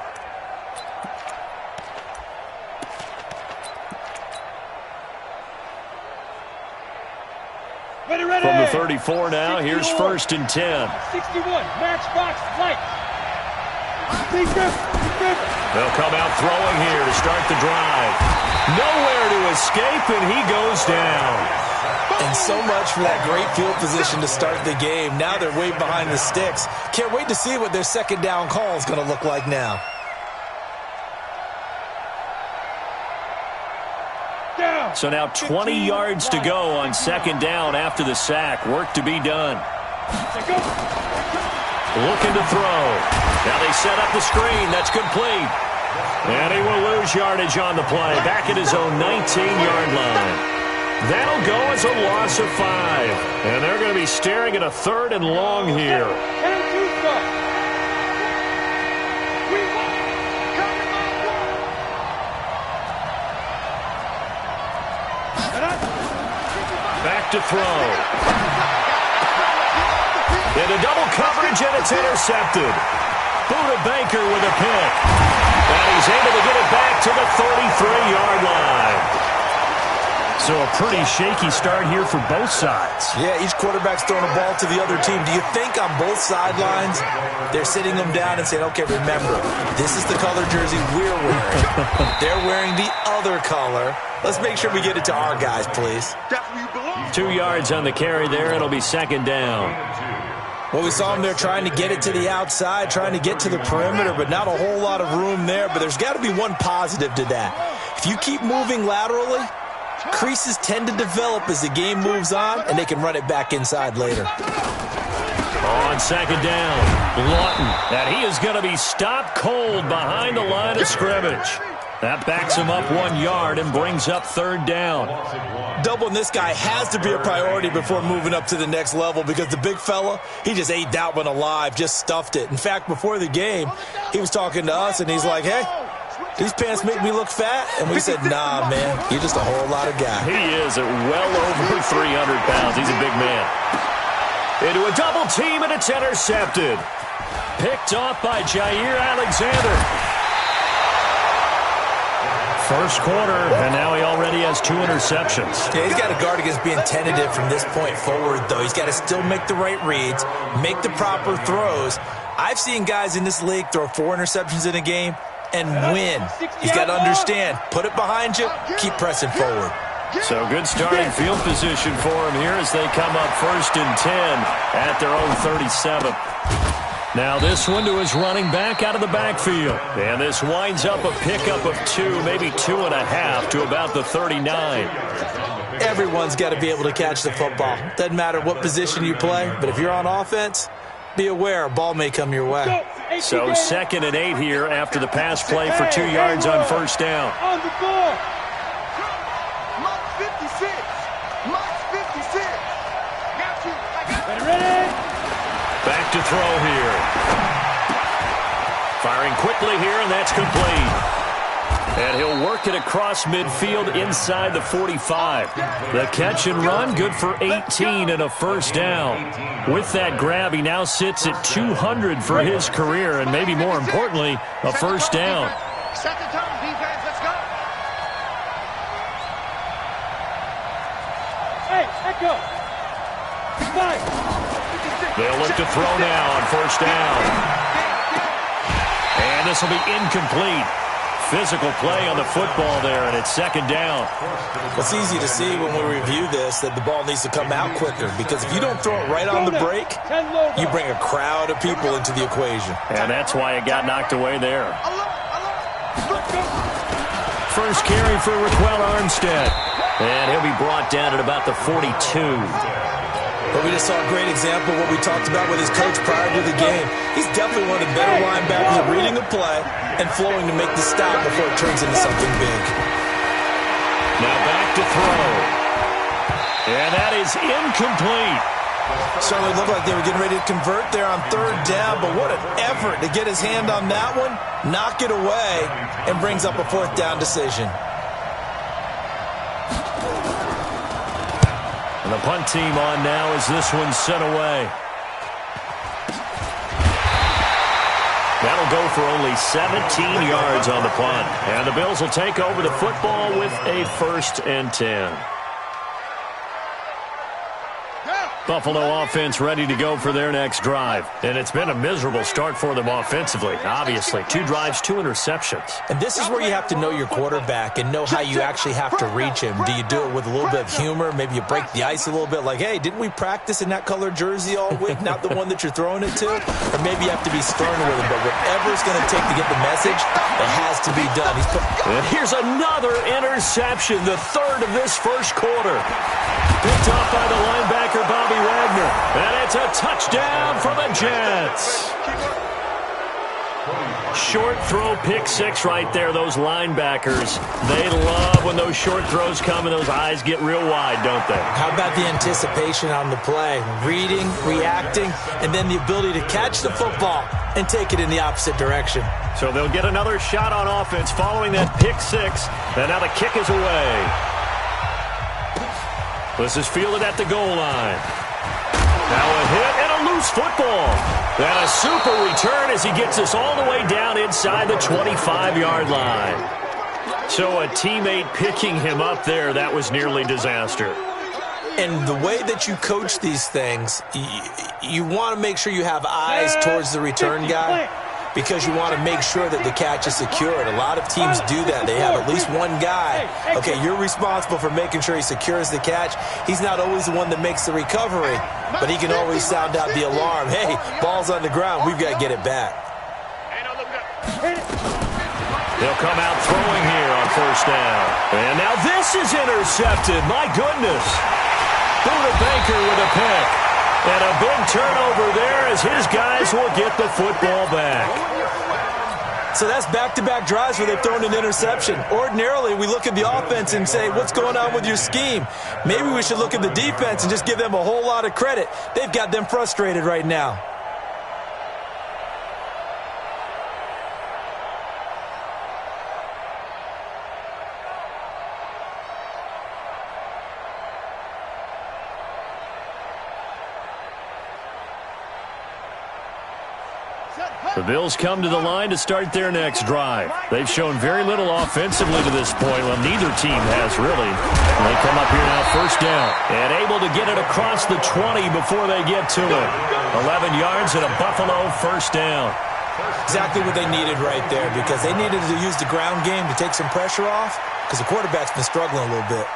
Speaker 4: Ready.
Speaker 1: From the 34 now, here's 1st and 10.
Speaker 4: 61, matchbox, light.
Speaker 1: They'll come out throwing here to start the drive. Nowhere to escape, and he goes down.
Speaker 3: And so much for that great field position to start the game. Now they're way behind the sticks. Can't wait to see what their second down call is going to look like now.
Speaker 1: So now 20 yards to go on second down after the sack. Work to be done. Looking to throw. Now they set up the screen. That's complete. And he will lose yardage on the play. Back at his own 19-yard line. That'll go as a loss of 5. And they're going to be staring at a 3rd and long here. Back to throw. Into double coverage, and it's intercepted. Buda Baker with a pick. And he's able to get it back to the 33-yard line. So a pretty shaky start here for both sides.
Speaker 3: Yeah, each quarterback's throwing a ball to the other team. Do you think on both sidelines they're sitting them down and saying, okay, remember, this is the color jersey we're wearing. They're wearing the other color. Let's make sure we get it to our guys, please.
Speaker 1: 2 yards on the carry there. It'll be second down.
Speaker 3: Well, we saw them there trying to get it to the outside, trying to get to the perimeter, but not a whole lot of room there. But there's got to be one positive to that. If you keep moving laterally, creases tend to develop as the game moves on, and they can run it back inside later.
Speaker 1: On second down, Lawton. And he is going to be stopped cold behind the line of scrimmage. That backs him up 1 yard and brings up third down.
Speaker 3: Doubling this guy has to be a priority before moving up to the next level because the big fella, he just ate that one alive, just stuffed it. In fact, before the game, he was talking to us, and he's like, hey, these pants make me look fat? And we said, nah, man, you're just a whole lot of guy.
Speaker 1: He is at well over 300 pounds. He's a big man. Into a double team, and it's intercepted. Picked off by Jair Alexander. First quarter, and now he already has 2 interceptions.
Speaker 3: Yeah, he's got to guard against being tentative from this point forward, though. He's got to still make the right reads, make the proper throws. I've seen guys in this league throw 4 interceptions in a game and win. He's got to understand, put it behind you, keep pressing forward.
Speaker 1: So good starting field position for him here as they come up 1st and 10 at their own 37. Now this one to his running back out of the backfield. And this winds up a pickup of 2, maybe 2.5 to about the 39.
Speaker 3: Everyone's got to be able to catch the football. Doesn't matter what position you play, but if you're on offense, be aware a ball may come your way.
Speaker 1: So 2nd and 8 here after the pass play for 2 yards on first down.
Speaker 4: On the ball.
Speaker 2: Mark 56. Mark 56. Got you. I got
Speaker 1: Back to throw here. Firing quickly here, and that's complete. And he'll work it across midfield inside the 45. The catch and run, good for 18 and a first down. With that grab, he now sits at 200 for his career, and maybe more importantly, a first down.
Speaker 2: Set the tone, defense. Let's go.
Speaker 4: Hey, let go. Five.
Speaker 1: They'll look to throw now on first down. And this will be incomplete. Physical play on the football there, and it's second down.
Speaker 3: It's easy to see when we review this that the ball needs to come out quicker, because if you don't throw it right on the break, you bring a crowd of people into the equation.
Speaker 1: And that's why it got knocked away there. First carry for Raquel Armstead. And he'll be brought down at about the 42.
Speaker 3: But we just saw a great example of what we talked about with his coach prior to the game. He's definitely one of the better linebackers at reading the play and flowing to make the stop before it turns into something big.
Speaker 1: Now back to throw. And that is incomplete.
Speaker 3: Certainly looked like they were getting ready to convert there on third down, but what an effort to get his hand on that one, knock it away, and brings up a fourth down decision.
Speaker 1: And the punt team on now as this one's sent away. That'll go for only 17 yards on the punt. And the Bills will take over the football with a 1st and 10. Buffalo offense ready to go for their next drive. And it's been a miserable start for them offensively, obviously. 2 drives, 2 interceptions.
Speaker 3: And this is where you have to know your quarterback and know how you actually have to reach him. Do you do it with a little bit of humor? Maybe you break the ice a little bit, like, hey, didn't we practice in that colored jersey all week, not the one that you're throwing it to? Or maybe you have to be stern with him. But whatever it's going to take to get the message, it has to be done.
Speaker 1: And here's another interception, the 3rd of this first quarter. Picked off by the linebacker, Bobby Wagner. And it's a touchdown for the Jets. Short throw, pick 6 right there. Those linebackers, they love when those short throws come and those eyes get real wide, don't they?
Speaker 3: How about the anticipation on the play? Reading, reacting, and then the ability to catch the football and take it in the opposite direction.
Speaker 1: So they'll get another shot on offense following that pick 6. And now the kick is away. This is fielded at the goal line. Now a hit and a loose football. And a super return as he gets us all the way down inside the 25-yard line. So a teammate picking him up there, that was nearly disaster.
Speaker 3: And the way that you coach these things, you want to make sure you have eyes towards the return guy, because you want to make sure that the catch is secured. A lot of teams do that. They have at least one guy. Okay, you're responsible for making sure he secures the catch. He's not always the one that makes the recovery, but he can always sound out the alarm. Hey, ball's on the ground. We've got to get it back.
Speaker 1: They'll come out throwing here on first down. And now this is intercepted. My goodness. Buda Baker with a pick. And a big turnover there as his guys will get the football back.
Speaker 3: So that's back-to-back drives where they've thrown an interception. Ordinarily, we look at the offense and say, what's going on with your scheme? Maybe we should look at the defense and just give them a whole lot of credit. They've got them frustrated right now.
Speaker 1: The Bills come to the line to start their next drive. They've shown very little offensively to this point. Well, neither team has really. They come up here now first down and able to get it across the 20 before they get to it. 11 yards and a Buffalo first down.
Speaker 3: Exactly what they needed right there, because they needed to use the ground game to take some pressure off, because the quarterback's been struggling a little bit.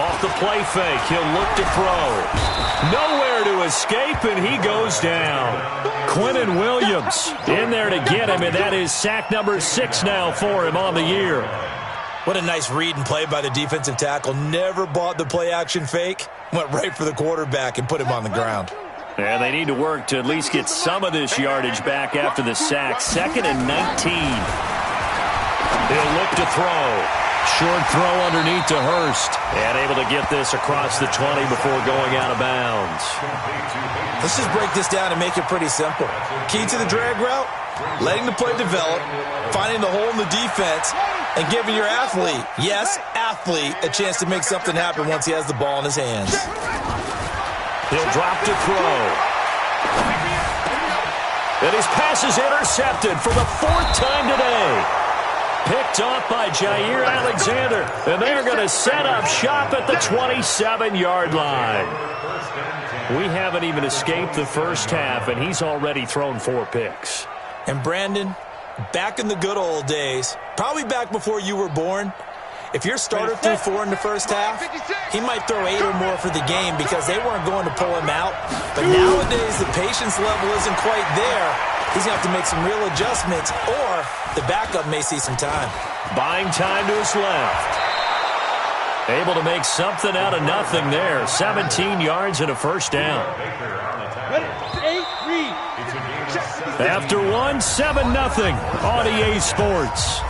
Speaker 1: Off the play fake, he'll look to throw. Nowhere to escape, and he goes down. Quinnen Williams in there to get him, and that is sack number 6 now for him on the year.
Speaker 3: What a nice read and play by the defensive tackle. Never bought the play-action fake. Went right for the quarterback and put him on the ground.
Speaker 1: And they need to work to at least get some of this yardage back after the sack. 2nd and 19. He'll look to throw. Short throw underneath to Hurst. And able to get this across the 20 before going out of bounds.
Speaker 3: Let's just break this down and make it pretty simple. Key to the drag route, letting the play develop, finding the hole in the defense, and giving your athlete, yes, athlete, a chance to make something happen once he has the ball in his hands.
Speaker 1: He'll drop to throw. And his pass is intercepted for the 4th time today. Picked off by Jair Alexander. And they're going to set up shop at the 27-yard line. We haven't even escaped the first half, and he's already thrown 4 picks.
Speaker 3: And Brandon, back in the good old days, probably back before you were born, if your starter threw 4 in the first half, he might throw 8 or more for the game because they weren't going to pull him out. But nowadays, the patience level isn't quite there. He's going to have to make some real adjustments, or the backup may see some time.
Speaker 1: Buying time to his left. Able to make something out of nothing there. 17 yards and a first down. After 1, 7-0 on EA Sports.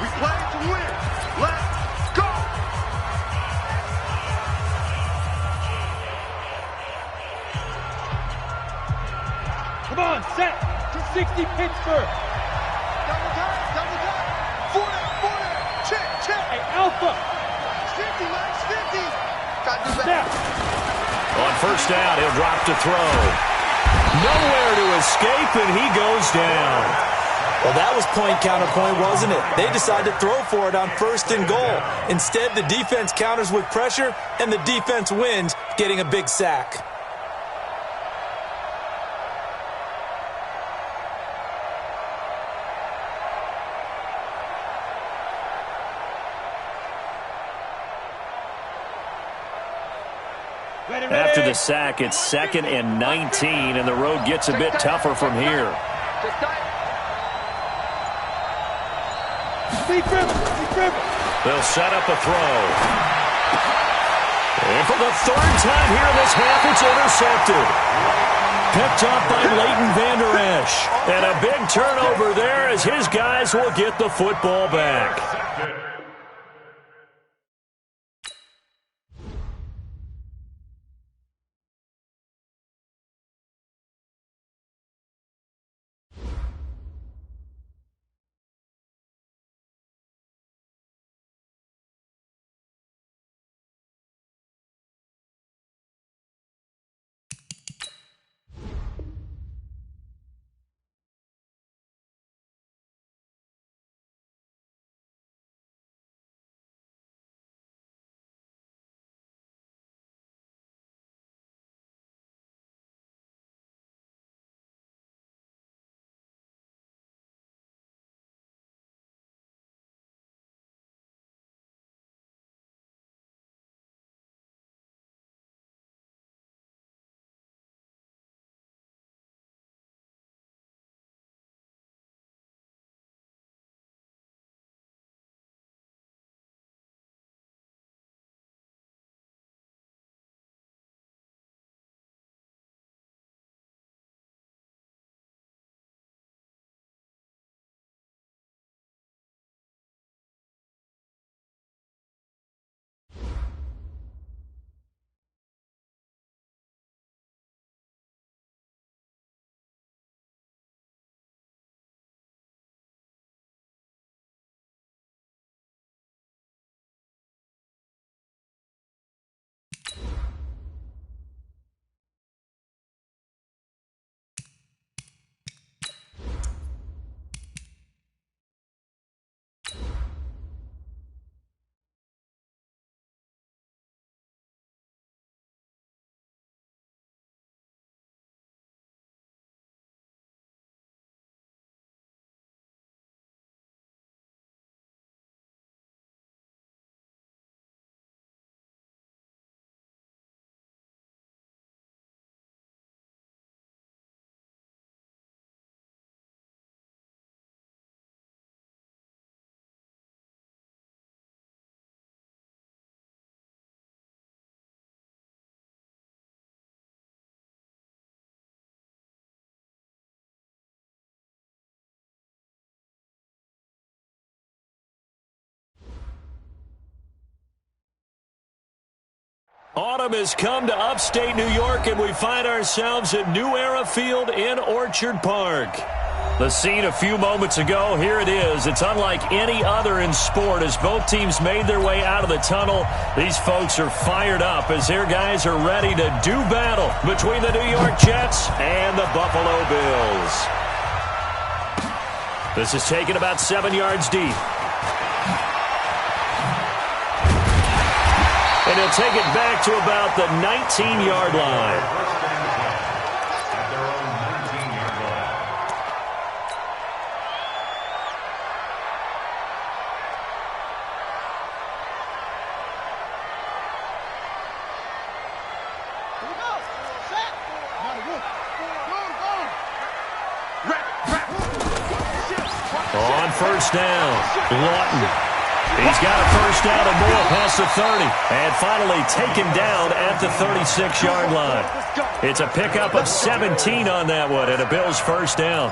Speaker 2: We play to win. Let's go.
Speaker 4: Come on, set. 260 Pittsburgh.
Speaker 2: Double time, double time. 40, check.
Speaker 4: Hey, Alpha.
Speaker 2: 50, Max, 50. Got the
Speaker 4: Snap.
Speaker 1: On first down, he'll drop to throw. Nowhere to escape, and he goes down.
Speaker 3: Well, that was point counterpoint, wasn't it? They decided to throw for it on 1st and goal. Instead, the defense counters with pressure, and the defense wins, getting a big sack.
Speaker 1: After the sack, it's 2nd and 19, and the road gets a bit tougher from here. They'll set up a throw. And for the 3rd time here in this half, it's intercepted. Picked up by Leighton Vander Esch. And a big turnover there as his guys will get the football back. Autumn has come to upstate New York, and we find ourselves at New Era Field in Orchard Park. The scene a few moments ago, here it is. It's unlike any other in sport as both teams made their way out of the tunnel. These folks are fired up as their guys are ready to do battle between the New York Jets and the Buffalo Bills. This is taken about 7 yards deep. And he'll take it back to about the 19-yard line.
Speaker 5: At their own 19-yard line.
Speaker 2: Here we go. Set.
Speaker 1: On first down, Lawton. He's got a first down and more past the 30. And finally taken down at the 36-yard line. It's a pickup of 17 on that one and a Bills first down.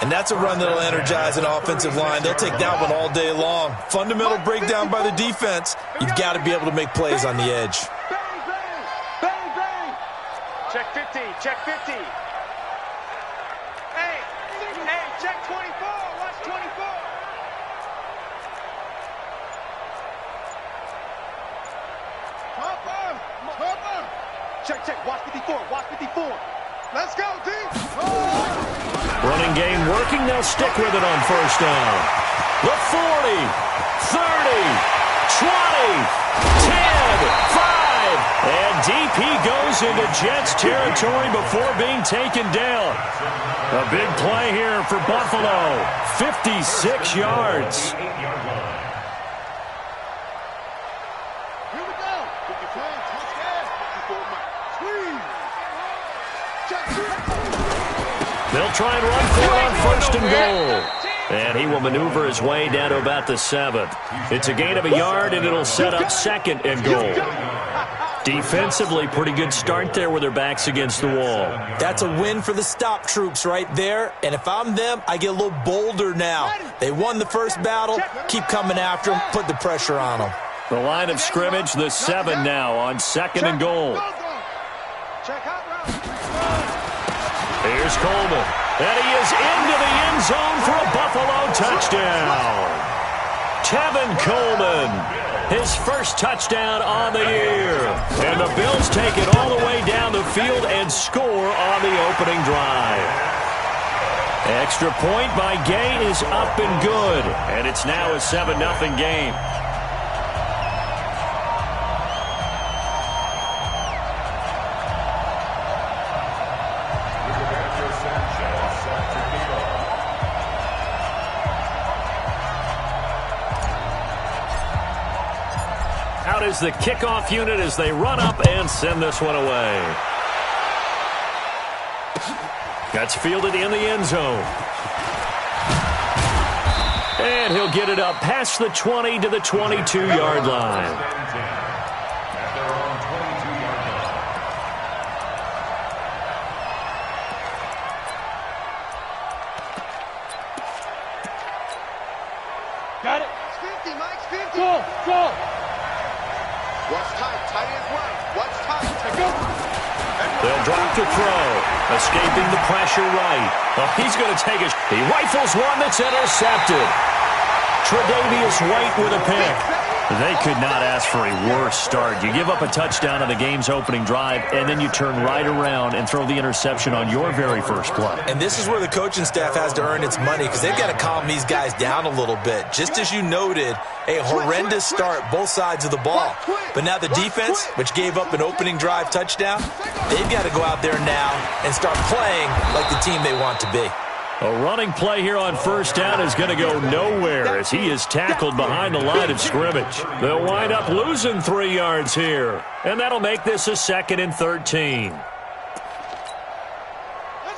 Speaker 3: And that's a run that'll energize an offensive line. They'll take that one all day long. Fundamental breakdown by the defense. You've got to be able to make plays on the edge.
Speaker 2: Bang, bang. Bang, bang. Check 15. Check 15. Hey, check 24. Watch 24. Check. Watch 54. Watch 54. Let's go, D.
Speaker 1: Running game working. They'll stick with it on first down. The 40, 30, 20, 10, 5. And DP goes into Jets territory before being taken down. A big play here for Buffalo. 56 yards. They'll try and run for it on first and goal. And he will maneuver his way down to about the 7. It's a gain of a yard, and it'll set up second and goal. Defensively, pretty good start there with their backs against the wall.
Speaker 3: That's a win for the stop troops right there. And if I'm them, I get a little bolder now. They won the first battle. Keep coming after them. Put the pressure on them.
Speaker 1: The line of scrimmage, the 7 now on second and goal. Here's Coleman. And he is into the end zone for a Buffalo touchdown. Tevin Coleman, his first touchdown on the year. And the Bills take it all the way down the field and score on the opening drive. Extra point by Gay is up and good. And it's now a 7-0 game. Out is the kickoff unit as they run up and send this one away. That's fielded in the end zone. And he'll get it up past the 20 to the 22-yard line.
Speaker 5: At their own 22-yard line.
Speaker 4: Got it.
Speaker 2: 50, Mike, 50.
Speaker 4: Go.
Speaker 2: Watch tight is right. Watch tight.
Speaker 1: They'll drop to throw. Escaping the pressure right. Oh, he's going to take it. He rifles one that's intercepted. Tre'Davious White with a pick. They could not ask for a worse start. You give up a touchdown on the game's opening drive, and then you turn right around and throw the interception on your very first play.
Speaker 3: And this is where the coaching staff has to earn its money because they've got to calm these guys down a little bit. Just as you noted, a horrendous start both sides of the ball. But now the defense, which gave up an opening drive touchdown, they've got to go out there now and start playing like the team they want to be.
Speaker 1: A running play here on first down is going to go nowhere as he is tackled behind the line of scrimmage. They'll wind up losing 3 yards here, and that'll make this a 2nd and 13.
Speaker 2: Let's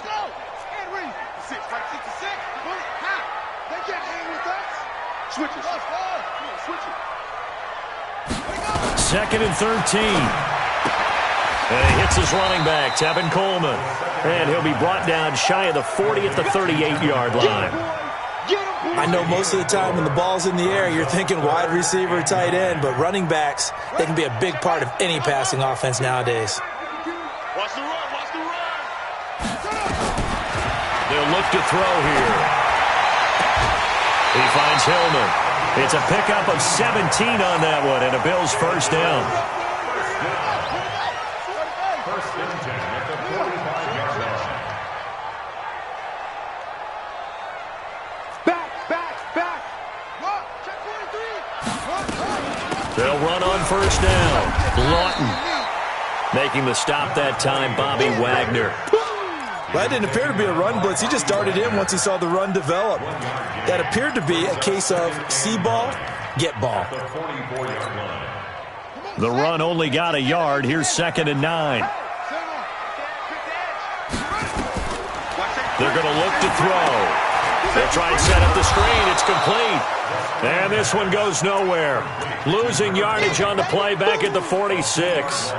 Speaker 2: go. And read. 6, right? 66. They can't hang with us. Switch it. Come on, switch it.
Speaker 1: 2nd and 13. And he hits his running back, Tevin Coleman. And he'll be brought down shy of the 40 at the 38-yard line.
Speaker 2: Get him,
Speaker 3: I know most of the time when the ball's in the air, you're thinking wide receiver, tight end, but running backs, they can be a big part of any passing offense nowadays.
Speaker 2: Watch the run, watch the run.
Speaker 1: They'll look to throw here. He finds Hillman. It's a pickup of 17 on that one, and a Bills first down.
Speaker 5: First and 10 at the 45-yard line.
Speaker 2: Back. Check 43.
Speaker 1: They'll run on first down. Lawton making the stop that time, Bobby Wagner.
Speaker 3: Well, that didn't appear to be a run blitz. He just darted in once he saw the run develop. That appeared to be a case of see ball, get ball.
Speaker 5: The 44-yard line.
Speaker 1: The run only got a yard. Here's 2nd and 9. They're going to look to throw. They'll try and set up the screen. It's complete. And this one goes nowhere. Losing yardage on the play back at the 46.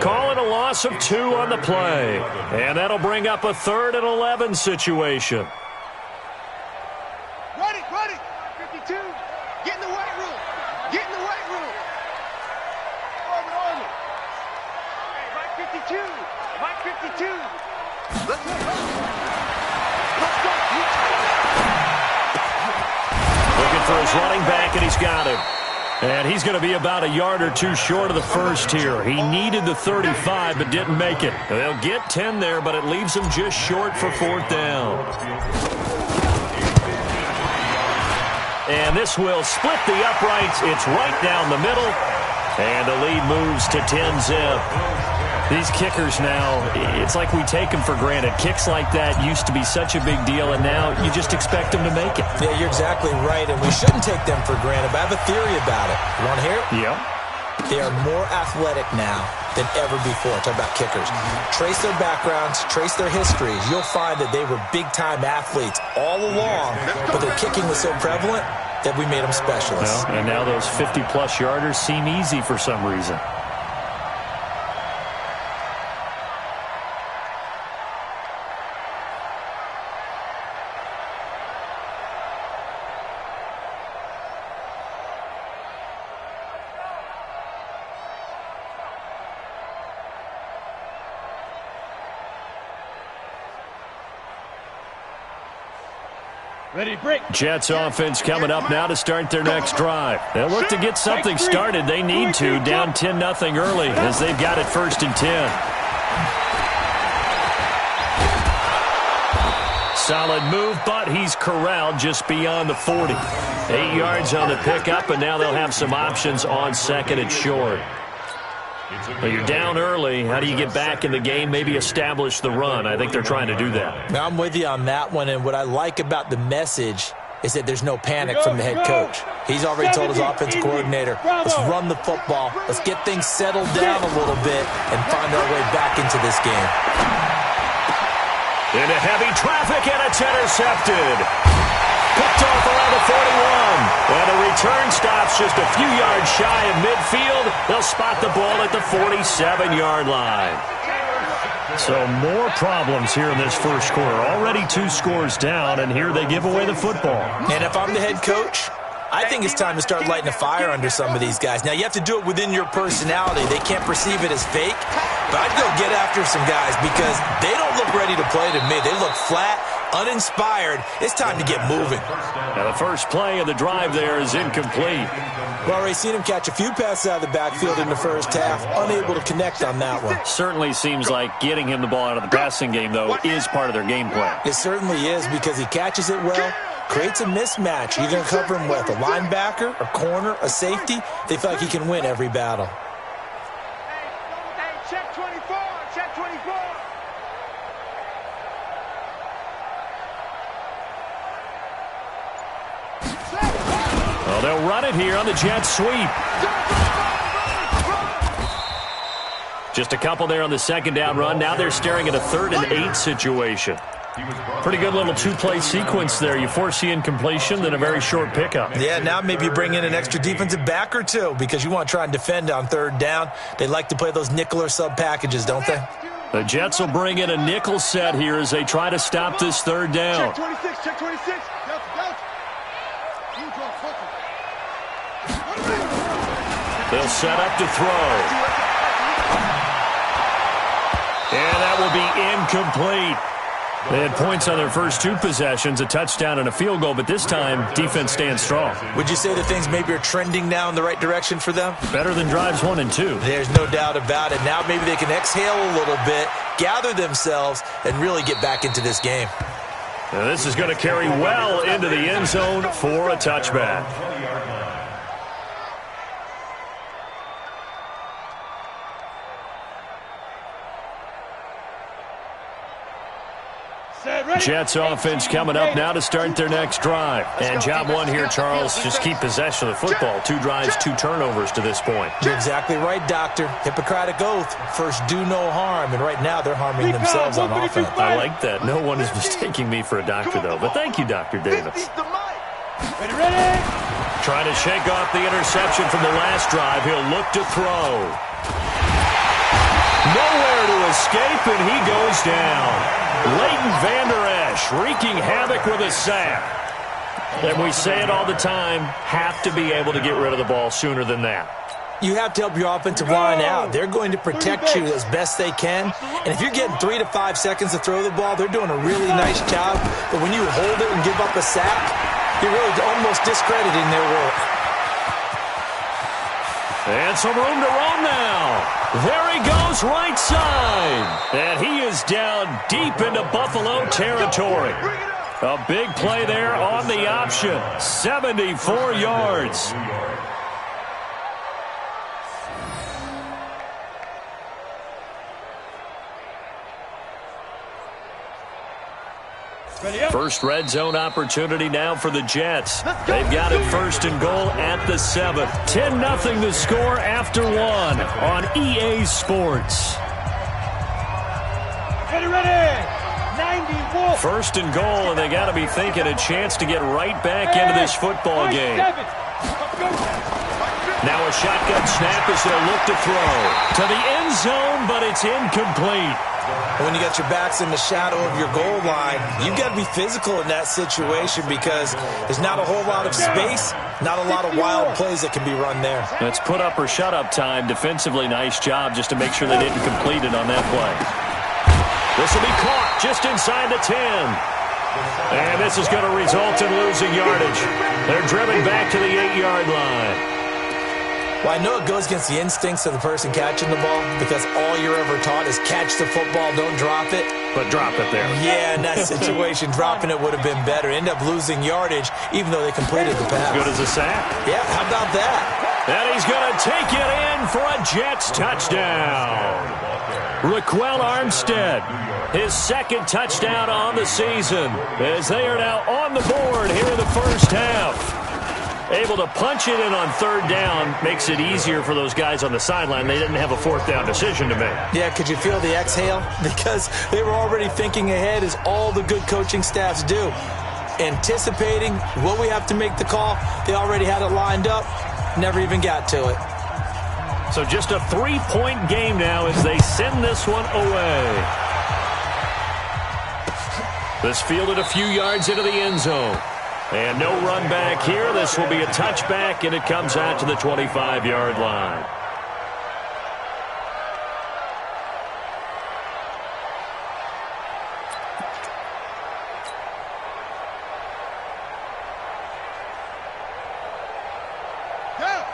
Speaker 1: Calling a loss of 2 on the play. And that'll bring up a 3rd and 11 situation.
Speaker 2: Ready. 52. Get in the weight room. Arm. Hey, Mike 52. Let's go.
Speaker 1: Looking for his running back, and he's got him. And he's going to be about a yard or 2 short of the first here. He needed the 35, but didn't make it. They'll get 10 there, but it leaves him just short for 4th down. And this will split the uprights. It's right down the middle. And the lead moves to 10-zip. These kickers now, it's like we take them for granted. Kicks like that used to be such a big deal, and now you just expect them to make it.
Speaker 3: Yeah, you're exactly right, and we shouldn't take them for granted, but I have a theory about it. You want to hear it?
Speaker 1: Yeah.
Speaker 3: They are more athletic now than ever before. Talk about kickers. Trace their backgrounds, trace their histories. You'll find that they were big-time athletes all along, but their kicking was so prevalent that we made them specialists.
Speaker 1: Well, and now those 50-plus yarders seem easy for some reason.
Speaker 4: Ready, break.
Speaker 1: Jets offense coming up now to start their next drive. They'll look to get something started. They need to, down 10-0 early as they've got it 1st and 10. Solid move, but he's corralled just beyond the 40. 8 yards on the pickup, and now they'll have some options on 2nd and short. Well, you're down early. How do you get back in the game? Maybe establish the run. I think they're trying to do that.
Speaker 3: Now, I'm with you on that one, and what I like about the message is that there's no panic from the head coach. He's already told his offensive coordinator, let's run the football, let's get things settled down a little bit and find our way back into this game.
Speaker 1: Into heavy traffic, and it's intercepted. Picked off around the 41. And the return stops just a few yards shy of midfield. They'll spot the ball at the 47-yard line. So more problems here in this first quarter. Already 2 scores down, and here they give away the football.
Speaker 3: And if I'm the head coach, I think it's time to start lighting a fire under some of these guys. Now, you have to do it within your personality. They can't perceive it as fake. But I'd go get after some guys because they don't look ready to play to me. They look flat, uninspired. It's time to get moving.
Speaker 1: Now, the first play of the drive there is incomplete.
Speaker 3: We've already seen him catch a few passes out of the backfield in the first half, unable to connect on that one.
Speaker 1: Certainly seems like getting him the ball out of the passing game, though, is part of their game plan.
Speaker 3: It certainly is because he catches it well, creates a mismatch. You're going to cover him with a linebacker, a corner, a safety. They feel like he can win every battle.
Speaker 2: Hey, check 24. Check 24.
Speaker 1: Well, they'll run it here on the jet sweep. Just a couple there on the 2nd down run. Now they're staring at a 3rd and 8 situation. Pretty good little 2-play sequence there. You force the incompletion, then a very short pickup.
Speaker 3: Yeah, now maybe you bring in an extra defensive back or 2 because you want to try and defend on 3rd down. They like to play those nickel or sub packages, don't they?
Speaker 1: The Jets will bring in a nickel set here as they try to stop this 3rd down.
Speaker 2: Check 26, check 26.
Speaker 1: They'll set up to throw. And that will be incomplete. They had points on their first two possessions, a touchdown and a field goal, but this time, defense stands strong.
Speaker 3: Would you say that things maybe are trending now in the right direction for them?
Speaker 1: Better than drives 1 and 2.
Speaker 3: There's no doubt about it. Now maybe they can exhale a little bit, gather themselves, and really get back into this game.
Speaker 1: Now this is going to carry well into the end zone for a touchback. Jets offense coming up now to start their next drive. And job one here, Charles, just keep possession of the football. 2 drives, 2 turnovers to this point.
Speaker 3: You're exactly right, Doctor. Hippocratic oath. First, do no harm. And right now, they're harming themselves on offense.
Speaker 1: I like that. No one is mistaking me for a doctor, though. But thank you, Dr. Davis.
Speaker 4: Ready?
Speaker 1: Trying to shake off the interception from the last drive. He'll look to throw. Nowhere to escape, and he goes down. Leighton Vander Esch wreaking havoc with a sack. And we say it all the time, have to be able to get rid of the ball sooner than that.
Speaker 3: You have to help your offensive line out. They're going to protect you as best they can. And if you're getting 3 to 5 seconds to throw the ball, they're doing a really nice job. But when you hold it and give up a sack, you're really almost discrediting their work.
Speaker 1: And some room to run now. There he goes, right side. And he is down deep into Buffalo territory. A big play there on the option. 74 yards. First red zone opportunity now for the Jets. They've got it 1st and goal at the 7. 10-0 the score after 1 on EA Sports.
Speaker 4: Ready. 91.
Speaker 1: 1st and goal, and they got to be thinking a chance to get right back into this football game. Now a shotgun snap as they'll look to throw. To the end zone, but it's incomplete.
Speaker 3: When you got your backs in the shadow of your goal line, you've got to be physical in that situation because there's not a whole lot of space, not a lot of wild plays that can be run there.
Speaker 1: That's put up or shut up time. Defensively, nice job just to make sure they didn't complete it on that play. This will be caught just inside the 10. And this is going to result in losing yardage. They're driven back to the 8-yard line.
Speaker 3: Well, I know it goes against the instincts of the person catching the ball because all you're ever taught is catch the football, don't drop it.
Speaker 1: But drop it there.
Speaker 3: Yeah, in that situation, dropping it would have been better. End up losing yardage even though they completed the pass.
Speaker 1: As good as a sack.
Speaker 3: Yeah, how about that?
Speaker 1: And he's going to take it in for a Jets touchdown. Raquel Armstead, his 2nd touchdown on the season as they are now on the board here in the first half. Able to punch it in on 3rd down makes it easier for those guys on the sideline. They didn't have a 4th down decision to make.
Speaker 3: Yeah, could you feel the exhale? Because they were already thinking ahead as all the good coaching staffs do. Anticipating, will we have to make the call? They already had it lined up. Never even got to it.
Speaker 1: So just a 3-point game now as they send this one away. This fielded a few yards into the end zone. And no run back here. This will be a touchback, and it comes out to the 25-yard line.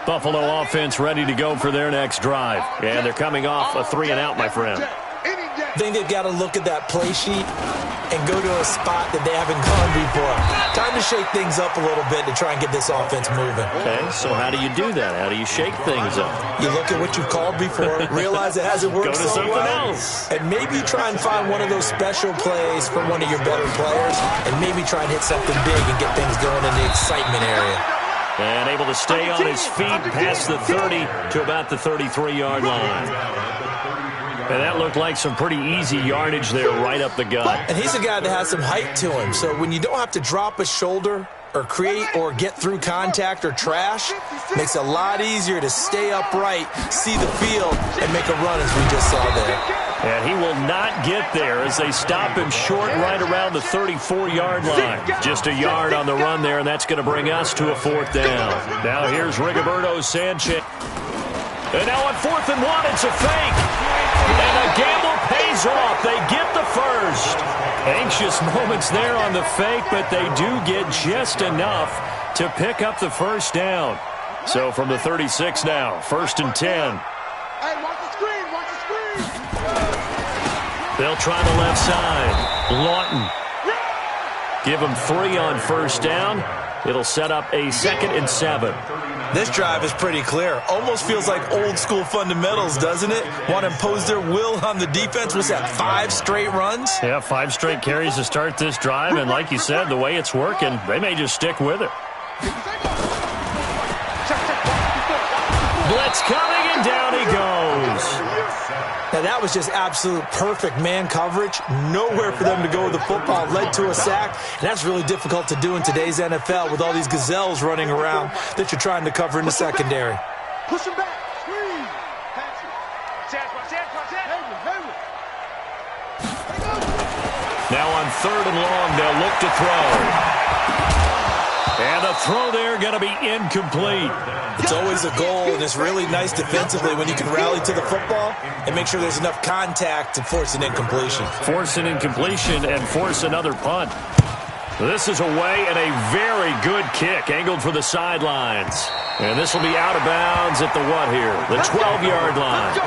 Speaker 1: Buffalo offense ready to go for their next drive. And they're coming off a 3-and-out, my friend.
Speaker 3: I think they've got to look at that play sheet and go to a spot that they haven't gone before. Time to shake things up a little bit to try and get this offense moving.
Speaker 1: Okay, so how do you do that? How do you shake things up?
Speaker 3: You look at what you've called before, realize it hasn't worked
Speaker 1: go to
Speaker 3: so
Speaker 1: something
Speaker 3: well,
Speaker 1: else.
Speaker 3: and maybe try and find one of those special plays from one of your better players, and maybe try and hit something big and get things going in the excitement area.
Speaker 1: And able to stay on his feet past the 30 to about the 33-yard line. And that looked like some pretty easy yardage there right up the gut.
Speaker 3: And he's a guy that has some height to him, so when you don't have to drop a shoulder or create or get through contact or trash, makes it a lot easier to stay upright, see the field, and make a run as we just saw there.
Speaker 1: And he will not get there as they stop him short right around the 34-yard line. Just a yard on the run there, and that's going to bring us to a 4th down. Now here's Rigoberto Sanchez. And now on 4th and 1, it's a fake. And the gamble pays off. They get the first. Anxious moments there on the fake, but they do get just enough to pick up the first down. So from the 36 now, 1st and 10.
Speaker 2: Hey, watch the screen, watch the screen.
Speaker 1: They'll try the left side. Lawton. Give them 3 on 1st down. It'll set up a 2nd and 7.
Speaker 3: This drive is pretty clear. Almost feels like old school fundamentals, doesn't it? Want to impose their will on the defense. Was that 5 straight runs?
Speaker 1: Yeah, 5 straight carries to start this drive. And like you said, the way it's working, they may just stick with it. Blitz coming, and down he goes.
Speaker 3: Now, that was just absolute perfect man coverage. Nowhere for them to go with the football. Led to a sack. And that's really difficult to do in today's NFL with all these gazelles running around that you're trying to cover in the secondary.
Speaker 2: Push him back. Screen.
Speaker 1: Now on 3rd and long, they'll look to throw. And the throw there going to be incomplete.
Speaker 3: It's always a goal, and it's really nice defensively when you can rally to the football and make sure there's enough contact to force an incompletion.
Speaker 1: Force an incompletion and force another punt. This is away and a very good kick, angled for the sidelines. And this will be out of bounds at the what here? The 12-yard line.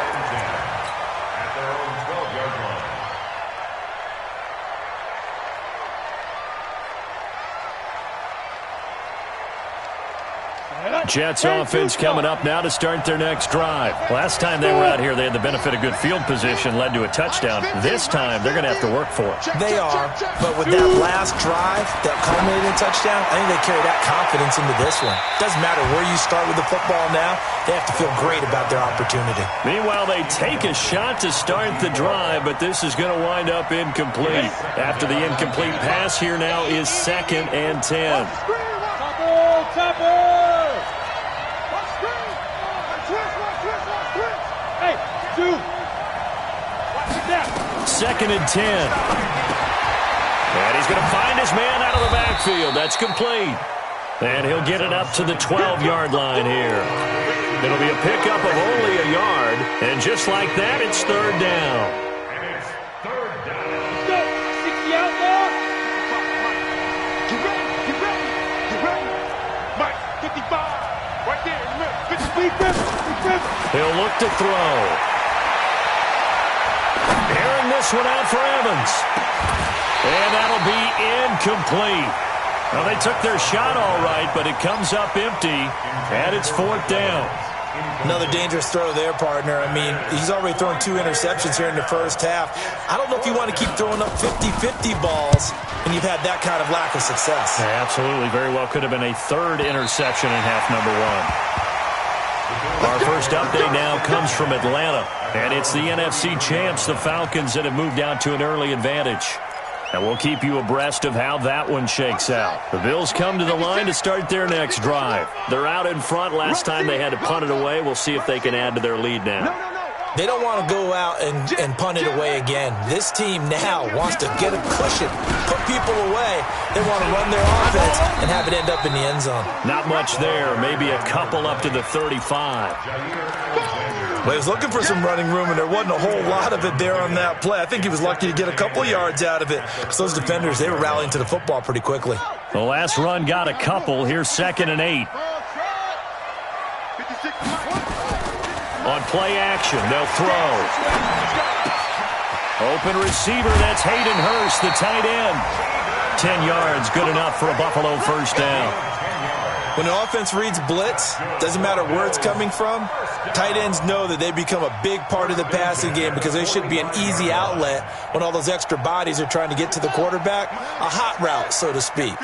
Speaker 1: Jets offense coming up now to start their next drive. Last time they were out here, they had the benefit of good field position, led to a touchdown. This time, they're going to have to work for it.
Speaker 3: They are, but with that last drive that culminated in touchdown, I think they carry that confidence into this one. Doesn't matter where you start with the football now, they have to feel great about their opportunity.
Speaker 1: Meanwhile, they take a shot to start the drive, but this is going to wind up incomplete. After the incomplete pass, here now is 2nd and 10.
Speaker 4: Hey, 2.
Speaker 1: 2nd and 10. And he's going to find his man out of the backfield. That's complete. And he'll get it up to the 12-yard line here. It'll be a pickup of only a yard. And just like that, it's 3rd down.
Speaker 5: And it's 3rd down.
Speaker 4: Let's go. 60 out there.
Speaker 2: Get ready, get ready, get ready. Mike, 55. Right there in the middle. 50.
Speaker 1: He'll look to throw. Airing this one out for Evans. And that'll be incomplete. Well, they took their shot all right, but it comes up empty, and it's 4th down.
Speaker 3: Another dangerous throw there, partner. I mean, he's already thrown 2 interceptions here in the first half. I don't know if you want to keep throwing up 50-50 balls when you've had that kind of lack of success.
Speaker 1: Yeah, absolutely. Very well could have been a 3rd interception in half number 1. Our first update now comes from Atlanta, and it's the NFC champs, the Falcons, that have moved out to an early advantage. And we'll keep you abreast of how that one shakes out. The Bills come to the line to start their next drive. They're out in front. Last time they had to punt it away. We'll see if they can add to their lead now.
Speaker 3: They don't want to go out and punt it away again. This team now wants to get a cushion, put people away. They want to run their offense and have it end up in the end zone.
Speaker 1: Not much there. Maybe a couple up to the 35.
Speaker 3: Well, he was looking for some running room, and there wasn't a whole lot of it there on that play. I think he was lucky to get a couple yards out of it. Because those defenders, they were rallying to the football pretty quickly.
Speaker 1: The last run got a couple. Here's 2nd and 8. On play action, they'll throw. Open receiver, that's Hayden Hurst, the tight end. 10 yards, good enough for a Buffalo first down.
Speaker 3: When the offense reads blitz, doesn't matter where it's coming from, tight ends know that they become a big part of the passing game because they should be an easy outlet when all those extra bodies are trying to get to the quarterback. A hot route, so to speak.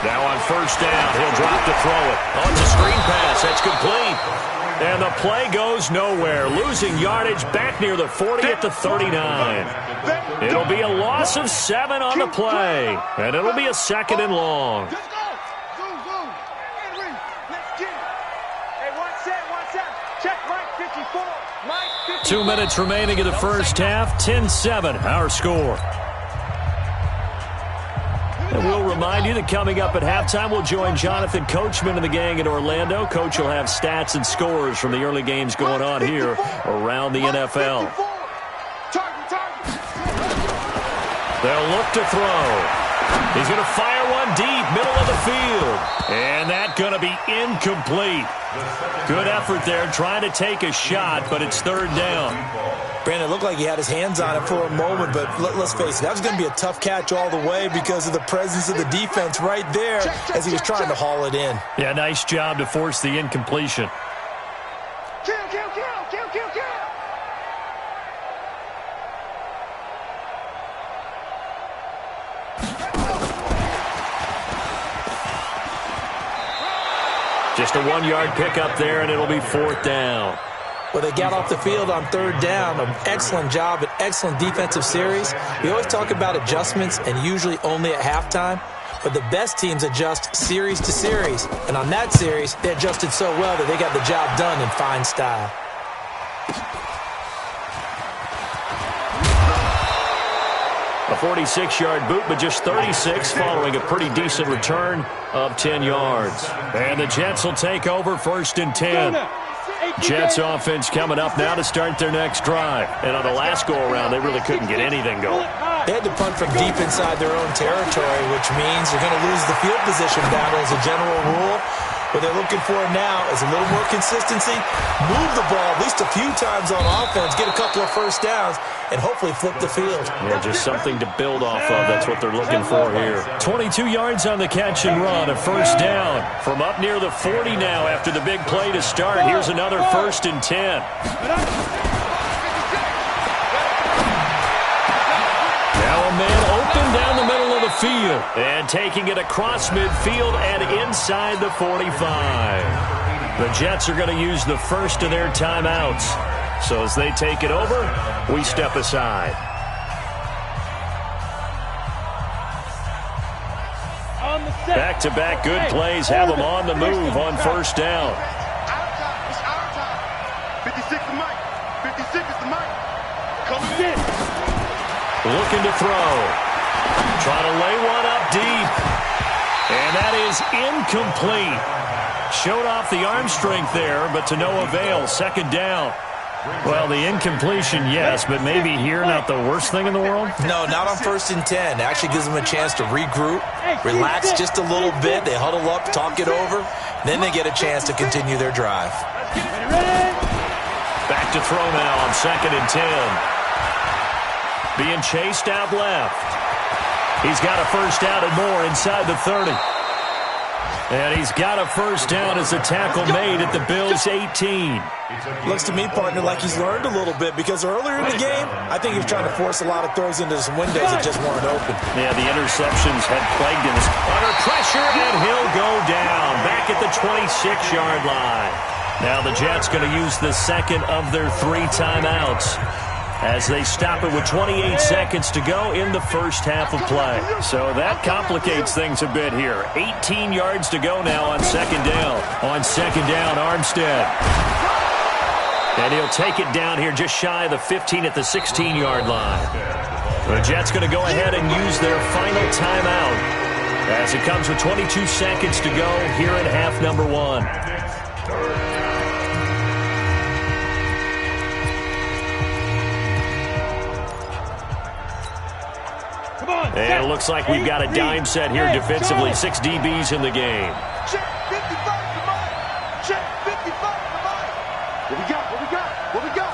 Speaker 1: Now on first down, he'll drop to throw it. On the screen pass, that's complete. And the play goes nowhere. Losing yardage back near the 40 at the 39. It'll be a loss of 7 on the play. And it'll be a 2nd and long.
Speaker 2: Let's go. Zoom, zoom. Henry, let's get it. Hey, one set. Check Mike 54. Mike 54.
Speaker 1: 2 minutes remaining in the first half. 10-7, our score. And we'll remind you that coming up at halftime, we'll join Jonathan Coachman and the gang in Orlando. Coach will have stats and scores from the early games going on here around the NFL. They'll look to throw. He's going to fire one deep, middle of the field. And that's going to be incomplete. Good effort there, trying to take a shot, but it's third down.
Speaker 3: Brandon, it looked like he had his hands on it for a moment, but let's face it, that was going to be a tough catch all the way because of the presence of the defense right there as he was trying to haul it in.
Speaker 1: Yeah, nice job to force the incompletion.
Speaker 2: Kill, kill, kill, kill, kill, kill.
Speaker 1: Just a 1-yard pickup there, and it'll be fourth down.
Speaker 3: Well, they got off the field on third down. An excellent job, an excellent defensive series. We always talk about adjustments and usually only at halftime, but the best teams adjust series to series. And on that series, they adjusted so well that they got the job done in fine style.
Speaker 1: A 46-yard boot, but just 36 following a pretty decent return of 10 yards. And the Jets will take over first and 10. Jets offense coming up now to start their next drive. And on the last go-around, they really couldn't get anything going.
Speaker 3: They had to punt from deep inside their own territory, which means they're going to lose the field position battle as a general rule. What they're looking for now is a little more consistency, move the ball at least a few times on offense, get a couple of first downs, and hopefully flip the field.
Speaker 1: Yeah, just something to build off of. That's what they're looking for here. 22 yards on the catch and run, a first down. From up near the 40 now after the big play to start. Here's another first and 10. Now a man open down the middle of the field. And taking it across midfield and inside the 45. The Jets are going to use the first of their timeouts. So as they take it over, we step aside. Back-to-back good plays have them on the move on first down.
Speaker 2: It's our time. 56 is Mike. 56 is the Mike. Coming in.
Speaker 1: Looking to throw. Trying to lay one up deep. And that is incomplete. Showed off the arm strength there, but to no avail. Second down. Well, the incompletion, yes, but maybe here not the worst thing in the world?
Speaker 3: No, not on first and 10. It actually gives them a chance to regroup, relax just a little bit. They huddle up, talk it over. Then they get a chance to continue their drive.
Speaker 1: Back to throw now on second and 10. Being chased out left. He's got a first down and more inside the 30. And he's got a first down as the tackle made at the Bills' 18.
Speaker 3: Looks to me, partner, like he's learned a little bit because earlier in the game, I think he was trying to force a lot of throws into some windows that just weren't open.
Speaker 1: Yeah, the interceptions had plagued him. Under pressure, and he'll go down. Back at the 26-yard line. Now the Jets going to use the second of their 3 timeouts as they stop it with 28 seconds to go in the first half of play. So that complicates things a bit here. 18 yards to go now on second down. On second down, Armstead. And he'll take it down here just shy of the 15 at the 16-yard line. The Jets going to go ahead and use their final timeout as it comes with 22 seconds to go here in half number 1. And it looks like we've got a dime set here defensively. 6 DBs in the game.
Speaker 2: Check 55 to Mike. Check 55 to Mike. What we got? What we got? What we got?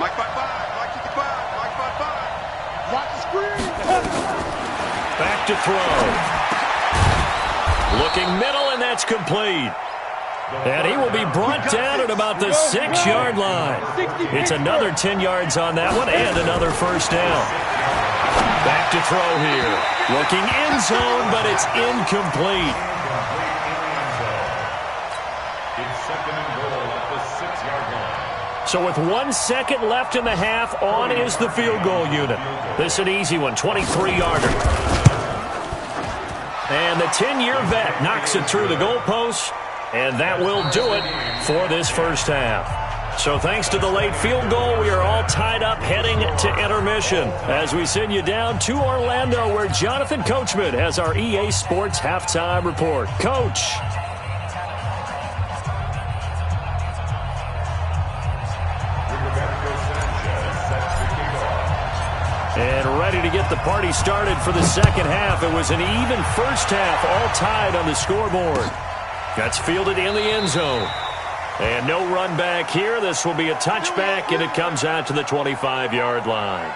Speaker 2: Mike 55. Mike 55. Mike 55. Watch the screen.
Speaker 1: Back to throw. Looking middle, and that's complete. And he will be brought down at about the 6-yard line. It's another 10 yards on that one and another first down. Back to throw here. Looking end zone, but it's incomplete.
Speaker 5: It's second and goal at the 6-yard line.
Speaker 1: So with 1 second left in the half, on is the field goal unit. This is an easy one, 23-yarder. And the 10-year vet knocks it through the goalpost, and that will do it for this first half. So thanks to the late field goal, we are all tied up heading to intermission as we send you down to Orlando where Jonathan Coachman has our EA Sports halftime report. Coach. And ready to get the party started for the second half. It was an even first half, all tied on the scoreboard. That's fielded in the end zone. And no run back here. This will be a touchback, and it comes out to the 25-yard line.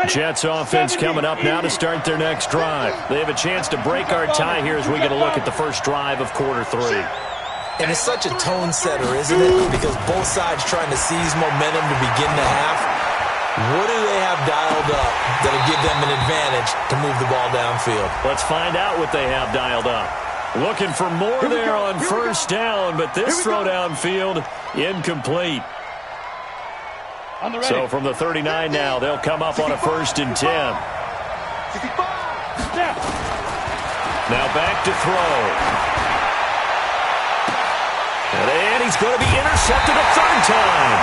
Speaker 1: Jets offense coming up now to start their next drive. They have a chance to break our tie here as we get a look at the first drive of quarter 3.
Speaker 3: And it's such a tone setter, isn't it? Because both sides trying to seize momentum to begin the half. What do they have dialed up that'll give them an advantage to move the ball downfield?
Speaker 1: Let's find out what they have dialed up. Looking for more there on first down, but this throw downfield incomplete. So from the 39 now, they'll come up on a 1st and 10. Now back to throw. And he's going to be intercepted a 3rd time.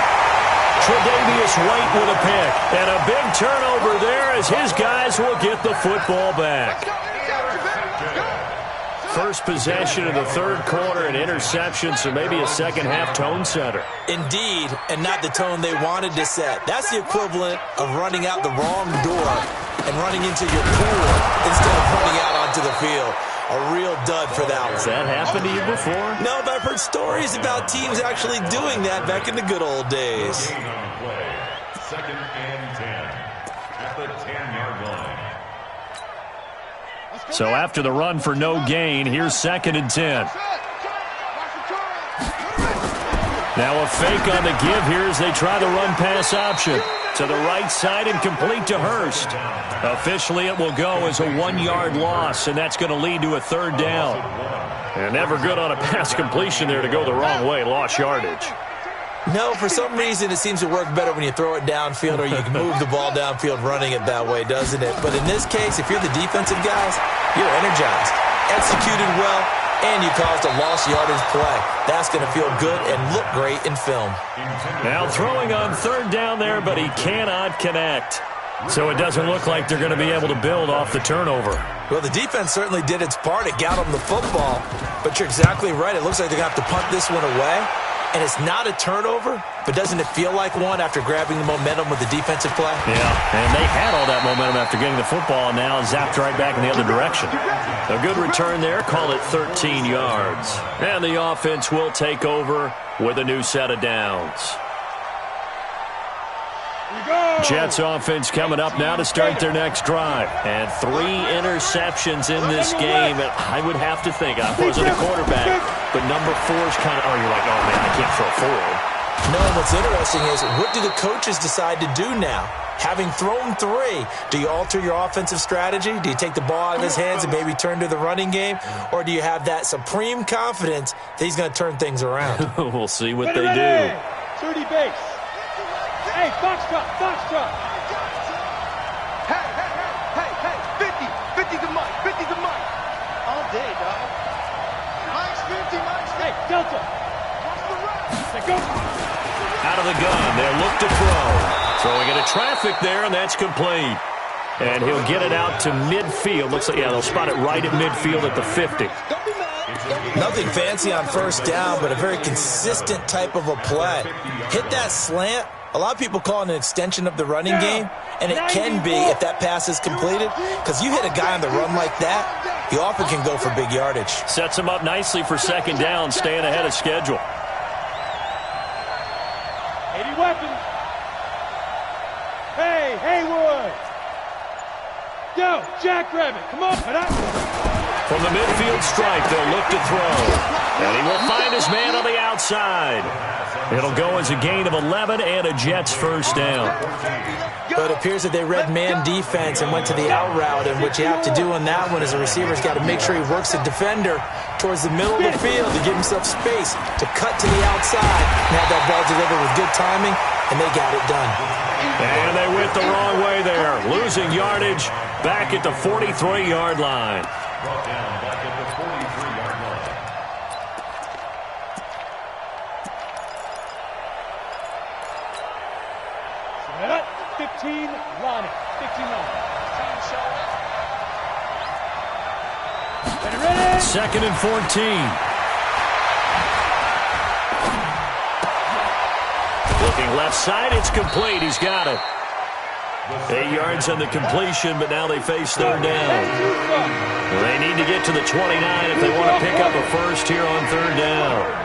Speaker 1: Tre'Davious White with a pick. And a big turnover there as his guys will get the football back. First possession of the 3rd quarter, an interception, so maybe a second-half tone setter.
Speaker 3: Indeed, and not the tone they wanted to set. That's the equivalent of running out the wrong door and running into your pool instead of running out onto the field. A real dud for that one.
Speaker 1: Has that happened to you before?
Speaker 3: No, but I've heard stories about teams actually doing that back in the good old days.
Speaker 5: 2nd and 10 at the 10-yard line.
Speaker 1: So after the run for no gain, here's 2nd and 10. Now a fake on the give here as they try the run-pass option. To the right side and complete to Hurst. Officially, it will go as a 1-yard loss, and that's going to lead to a 3rd down. And never good on a pass completion there to go the wrong way. Lost yardage.
Speaker 3: No, for some reason it seems to work better when you throw it downfield or you can move the ball downfield running it that way, doesn't it? But in this case, if you're the defensive guys, you're energized, executed well, and you caused a lost yardage play. That's going to feel good and look great in film.
Speaker 1: Now throwing on 3rd down there, but he cannot connect. So it doesn't look like they're going to be able to build off the turnover.
Speaker 3: Well, the defense certainly did its part. It got them the football. But you're exactly right. It looks like they're going to have to punt this one away. And it's not a turnover, but doesn't it feel like one after grabbing the momentum with the defensive play?
Speaker 1: Yeah, and they had all that momentum after getting the football, and now zapped right back in the other direction. A good return there, call it 13 yards. And the offense will take over with a new set of downs. Jets offense coming up now to start their next drive. And 3 interceptions in this game. And I would have to think, I wasn't a quarterback, but number 4 is kind of, you're like, oh, man, I can't throw forward.
Speaker 3: No, what's interesting is, what do the coaches decide to do now? Having thrown 3, do you alter your offensive strategy? Do you take the ball out of his hands and maybe turn to the running game? Or do you have that supreme confidence that he's going to turn things around?
Speaker 1: We'll see what they do.
Speaker 4: 30 base. Hey, foxtrot, foxtrot.
Speaker 2: Hey, 50 to Mike, 50 to Mike. All day, dog. Mike's 50, Mike's 50.
Speaker 4: Hey, Delta.
Speaker 2: Let's go.
Speaker 1: Out of the gun, they'll look to throw. Throwing into traffic there, and that's complete. And he'll get it out to midfield. Looks like, they'll spot it right at midfield at the 50.
Speaker 3: Nothing fancy on first down, but a very consistent type of a play. Hit that slant. A lot of people call it an extension of the running game, and it can be if that pass is completed, because you hit a guy on the run like that, he often can go for big yardage.
Speaker 1: Sets him up nicely for 2nd down, staying ahead of schedule.
Speaker 4: 80 weapons. Hey, Haywood. Yo, Jackrabbit, come on.
Speaker 1: From the midfield stripe, they'll look to throw. And he will find his man on the outside. It'll go as a gain of 11 and a Jets 1st down.
Speaker 3: But it appears that they read man defense and went to the out route, and what you have to do on that one is the receiver's got to make sure he works the defender towards the middle of the field to give himself space to cut to the outside and have that ball delivered with good timing, and they got it done.
Speaker 1: And they went the wrong way there, losing yardage back at the 43-yard line.
Speaker 5: Brought down back at the 43-yard line.
Speaker 4: Set up. 15, line it. 15 line. Ready.
Speaker 1: Second and 14. Looking left side, it's complete. He's got it. 8 yards on the completion, but now they face third down. They need to get to the 29 if they want to pick up a first here on third down.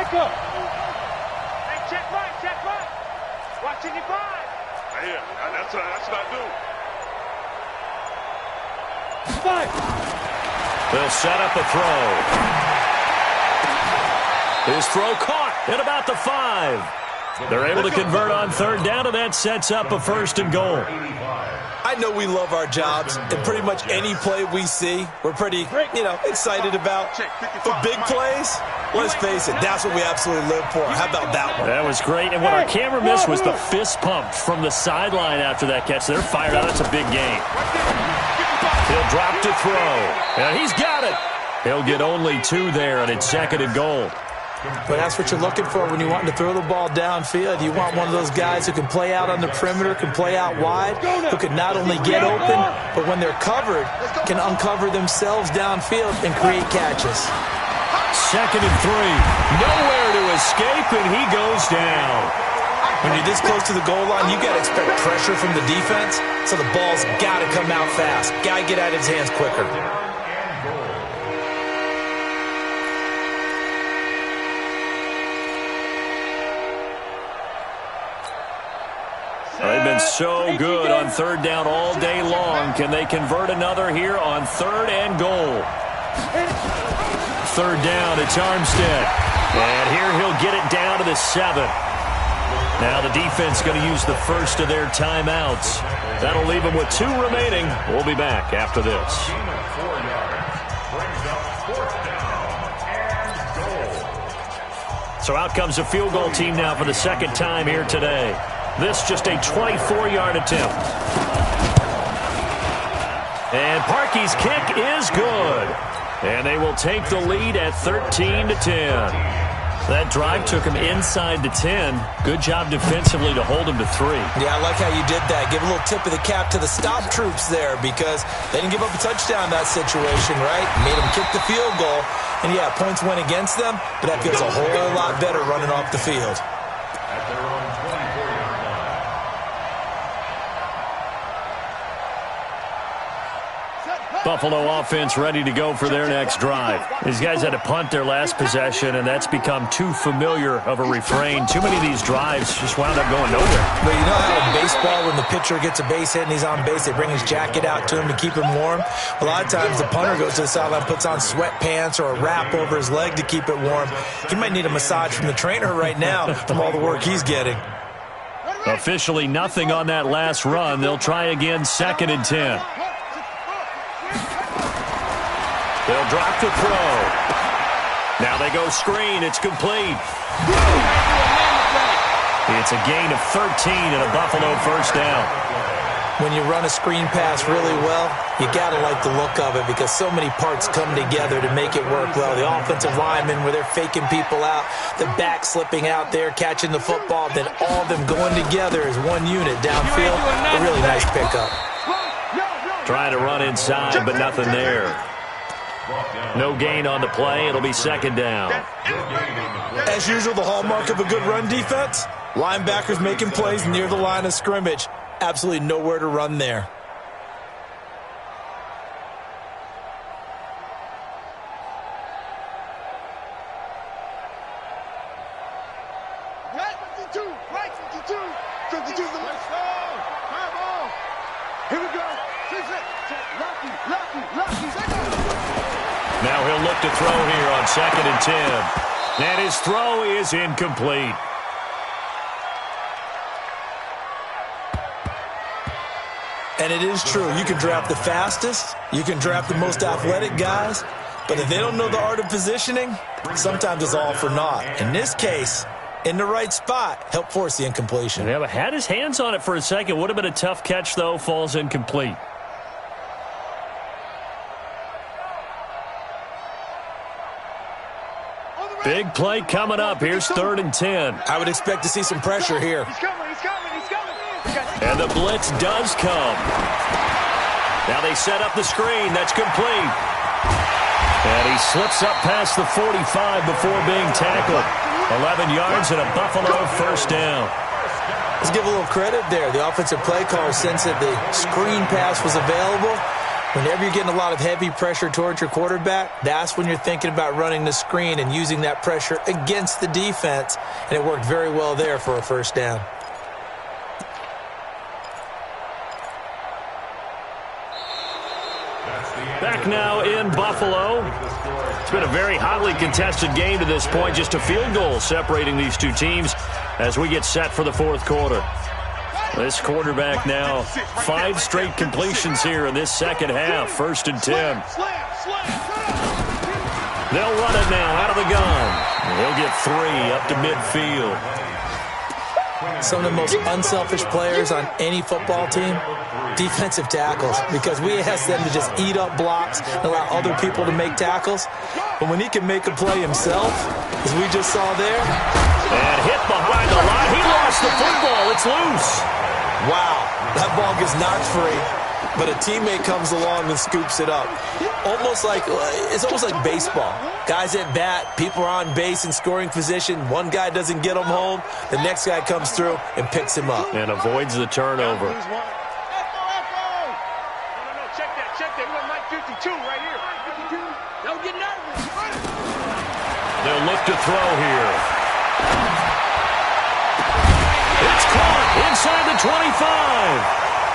Speaker 4: Go.
Speaker 2: Hey, check right. Watch 55. Yeah, that's what I do.
Speaker 4: 5.
Speaker 1: They'll set up a throw. His throw caught at about the 5. They're able to convert on third down, and that sets up a first and goal.
Speaker 3: I know we love our jobs, and pretty much any play we see, we're pretty, excited about. But big plays, let's face it, that's what we absolutely live for. How about that one?
Speaker 1: That was great, and what our camera missed was the fist pump from the sideline after that catch. They're fired out. That's a big game. He'll drop to throw, and he's got it. He'll get only 2 there, and it's second and goal.
Speaker 3: But that's what you're looking for when you want to throw the ball downfield. You want one of those guys who can play out on the perimeter, can play out wide, who can not only get open, but when they're covered, can uncover themselves downfield and create catches.
Speaker 1: Second and 3. Nowhere to escape, and he goes down.
Speaker 3: When you're this close to the goal line, you got to expect pressure from the defense, so the ball's got to come out fast. Got to get out of his hands quicker.
Speaker 1: They've been so good on third down all day long. Can they convert another here on third and goal? Third down, it's Armstead. And here he'll get it down to the 7. Now the defense going to use the first of their timeouts. That'll leave them with 2 remaining. We'll be back after this. So out comes a field goal team now for the second time here today. This just a 24-yard attempt. And Parkey's kick is good. And they will take the lead at 13-10. That drive took him inside the 10. Good job defensively to hold him to 3.
Speaker 3: Yeah, I like how you did that. Give a little tip of the cap to the stop troops there because they didn't give up a touchdown in that situation, right? Made them kick the field goal. And, yeah, points went against them, but that feels a whole lot better running off the field.
Speaker 5: At their own 24-yard line.
Speaker 1: Buffalo offense ready to go for their next drive. These guys had to punt their last possession, and that's become too familiar of a refrain. Too many of these drives just wound up going nowhere.
Speaker 3: But you know how in baseball, when the pitcher gets a base hit and he's on base, they bring his jacket out to him to keep him warm? A lot of times the punter goes to the sideline, puts on sweatpants or a wrap over his leg to keep it warm. He might need a massage from the trainer right now from all the work he's getting.
Speaker 1: Officially nothing on that last run. They'll try again, second and 10. They'll drop to throw. Now they go screen. It's complete. It's a gain of 13 and a Buffalo first down.
Speaker 3: When you run a screen pass really well, you got to like the look of it because so many parts come together to make it work well. The offensive linemen, where they're faking people out, the back slipping out there, catching the football, then all of them going together as one unit downfield. A really nice pickup.
Speaker 1: Trying to run inside, but nothing there. No gain on the play. It'll be second down.
Speaker 3: As usual, the hallmark of a good run defense, linebackers making plays near the line of scrimmage. Absolutely nowhere to run there.
Speaker 2: Right 52. 52 the left side. Here we go. Locky.
Speaker 1: Now he'll look to throw here on 2nd and 10. And his throw is incomplete.
Speaker 3: And it is true. You can draft the fastest. You can draft the most athletic guys. But if they don't know the art of positioning, sometimes it's all for naught. In this case, in the right spot, help force the incompletion.
Speaker 1: Yeah, but had his hands on it for a second. Would have been a tough catch, though. Falls incomplete. Big play coming up. Here's 3rd and 10.
Speaker 3: I would expect to see some pressure here.
Speaker 2: He's coming.
Speaker 1: And the blitz does come. Now they set up the screen. That's complete. And he slips up past the 45 before being tackled. 11 yards and a Buffalo first down.
Speaker 3: Let's give a little credit there. The offensive play caller sensed that the screen pass was available. Whenever you're getting a lot of heavy pressure towards your quarterback, that's when you're thinking about running the screen and using that pressure against the defense. And it worked very well there for a first down.
Speaker 1: Back now in Buffalo. It's been a very hotly contested game to this point. Just a field goal separating these two teams as we get set for the 4th quarter. This quarterback now 5 straight completions here in this second half. 1st and 10. They'll run it now out of the gun. He'll get 3 up to midfield.
Speaker 3: Some of the most unselfish players on any football team, defensive tackles, because we ask them to just eat up blocks and allow other people to make tackles. But when he can make a play himself, as we just saw there.
Speaker 1: And hit behind the line. He lost the football. It's loose.
Speaker 3: Wow, that ball gets knocked free, but a teammate comes along and scoops it up. It's almost like baseball. Guys at bat, people are on base in scoring position. One guy doesn't get him home. The next guy comes through and picks him up.
Speaker 1: And avoids the turnover.
Speaker 2: Check that. We got Mike 52 right here. 52. Don't get nervous.
Speaker 1: They'll look to throw here. It's caught inside the 25.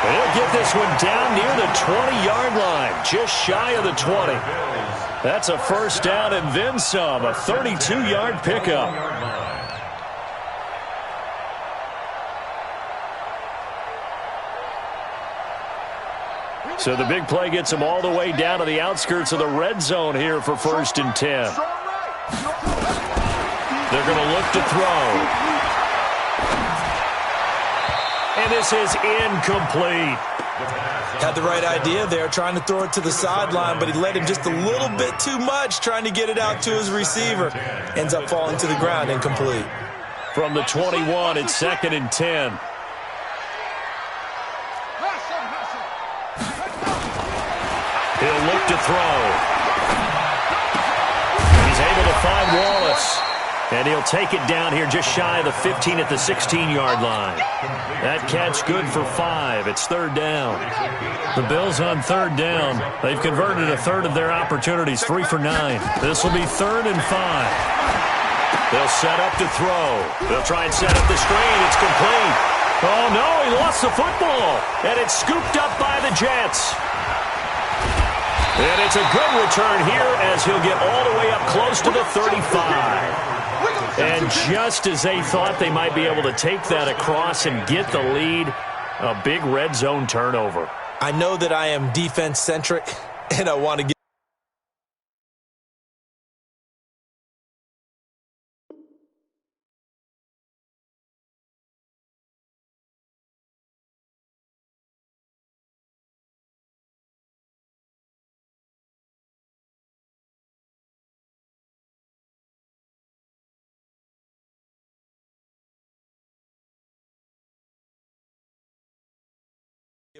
Speaker 1: He'll get this one down near the 20-yard line, just shy of the 20. That's a first down and then some, a 32-yard pickup. So the big play gets him all the way down to the outskirts of the red zone here for 1st and 10. They're going to look to throw. And this is incomplete.
Speaker 3: Had the right idea there, trying to throw it to the sideline, but he led him just a little bit too much, trying to get it out to his receiver. Ends up falling to the ground, incomplete.
Speaker 1: From the 21, it's 2nd and 10. He'll look to throw. He's able to find Wallace. And he'll take it down here just shy of the 15 at the 16-yard line. That catch good for 5. It's 3rd down. The Bills on 3rd down. They've converted a third of their opportunities, 3 for 9. This will be 3rd and 5. They'll set up to throw. They'll try and set up the screen. It's complete. Oh, no, he lost the football. And it's scooped up by the Jets. And it's a good return here as he'll get all the way up close to the 35. And just as they thought they might be able to take that across and get the lead, a big red zone turnover.
Speaker 3: I know that I am defense-centric, and I want to get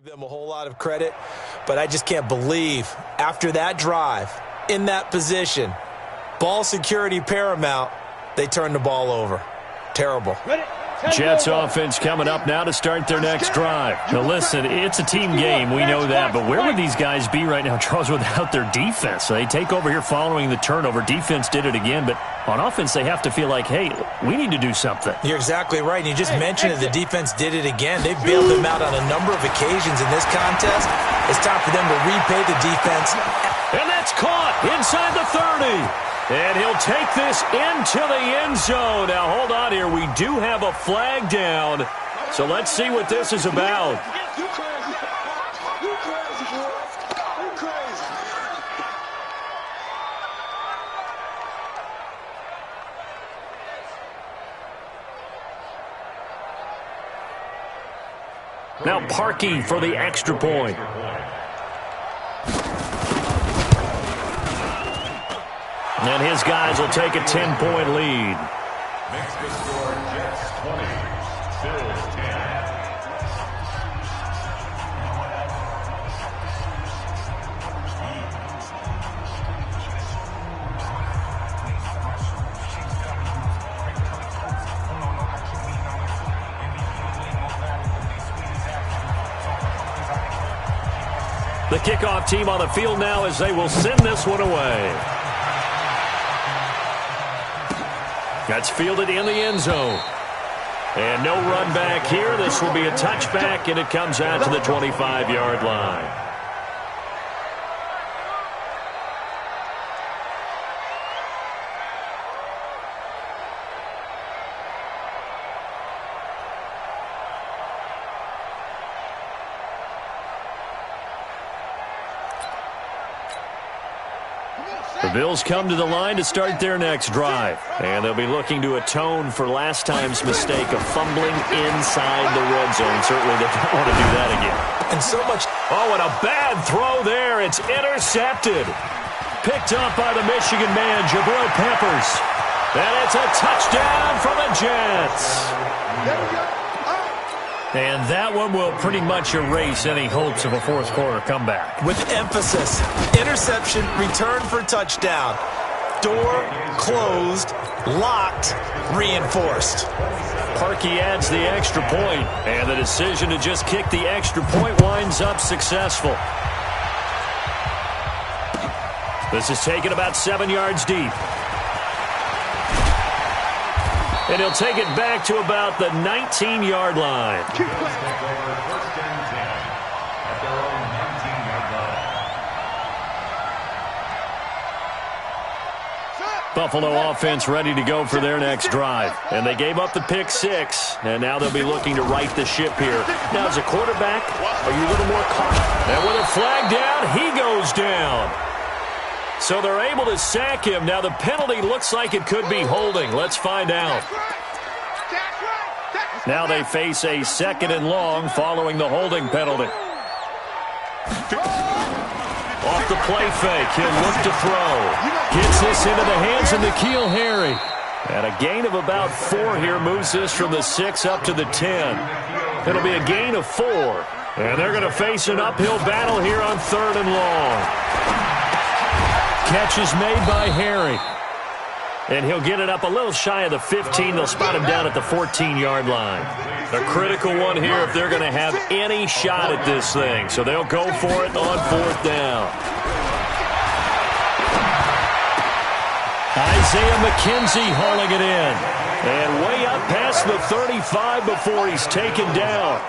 Speaker 3: give them a whole lot of credit, but I just can't believe after that drive, in that position, ball security paramount, they turned the ball over. Terrible.
Speaker 1: Jets offense coming up now to start their next drive. Now listen, it's a team game, we know that, but where would these guys be right now, Charles, without their defense? So they take over here following the turnover. Defense did it again, but on offense they have to feel like, hey, we need to do something.
Speaker 3: You're exactly right, and you just mentioned that the defense did it again. They bailed them out on a number of occasions in this contest. It's time for them to repay the defense.
Speaker 1: And that's caught inside the 30. And he'll take this into the end zone. Now, hold on here. We do have a flag down. So let's see what this is about.
Speaker 2: You crazy. You crazy, boy. You crazy.
Speaker 1: Now Parkey for the extra point. And his guys will take a 10-point lead.
Speaker 5: Makes the score Jets 20, Bills 10.
Speaker 1: The kickoff team on the field now as they will send this one away. That's fielded in the end zone. And no run back here. This will be a touchback, and it comes out to the 25-yard line. The Bills come to the line to start their next drive. And they'll be looking to atone for last time's mistake of fumbling inside the red zone. Certainly they don't want to do that again.
Speaker 3: And so much.
Speaker 1: Oh, and a bad throw there. It's intercepted. Picked up by the Michigan man, Jabril Peppers. And it's a touchdown for the Jets.
Speaker 2: There we go.
Speaker 1: And that one will pretty much erase any hopes of a fourth-quarter comeback.
Speaker 3: With emphasis, interception, return for touchdown. Door closed, locked, reinforced.
Speaker 1: Parkey adds the extra point, and the decision to just kick the extra point winds up successful. This is taken about 7 yards deep. And he'll take it back to about the 19-yard line.
Speaker 5: First and 10 at their own 19-yard line.
Speaker 1: Buffalo offense ready to go for their next drive. And they gave up the pick six, and now they'll be looking to right the ship here. Now, as a quarterback, are you a little more cautious? And with a flag down, he goes down. So they're able to sack him. Now, the penalty looks like it could be holding. Let's find out. Now they face a 2nd and long following the holding penalty. Off the play fake, he'll look to throw. Gets this into the hands of N'Keal Harry. And a gain of about 4 here moves this from the 6 up to the 10. It'll be a gain of 4. And they're going to face an uphill battle here on 3rd and long. Catch is made by Harry. And he'll get it up a little shy of the 15. They'll spot him down at the 14-yard line. A critical one here if they're going to have any shot at this thing. So they'll go for it on 4th down. Isaiah McKenzie hauling it in. And way up past the 35 before he's taken down.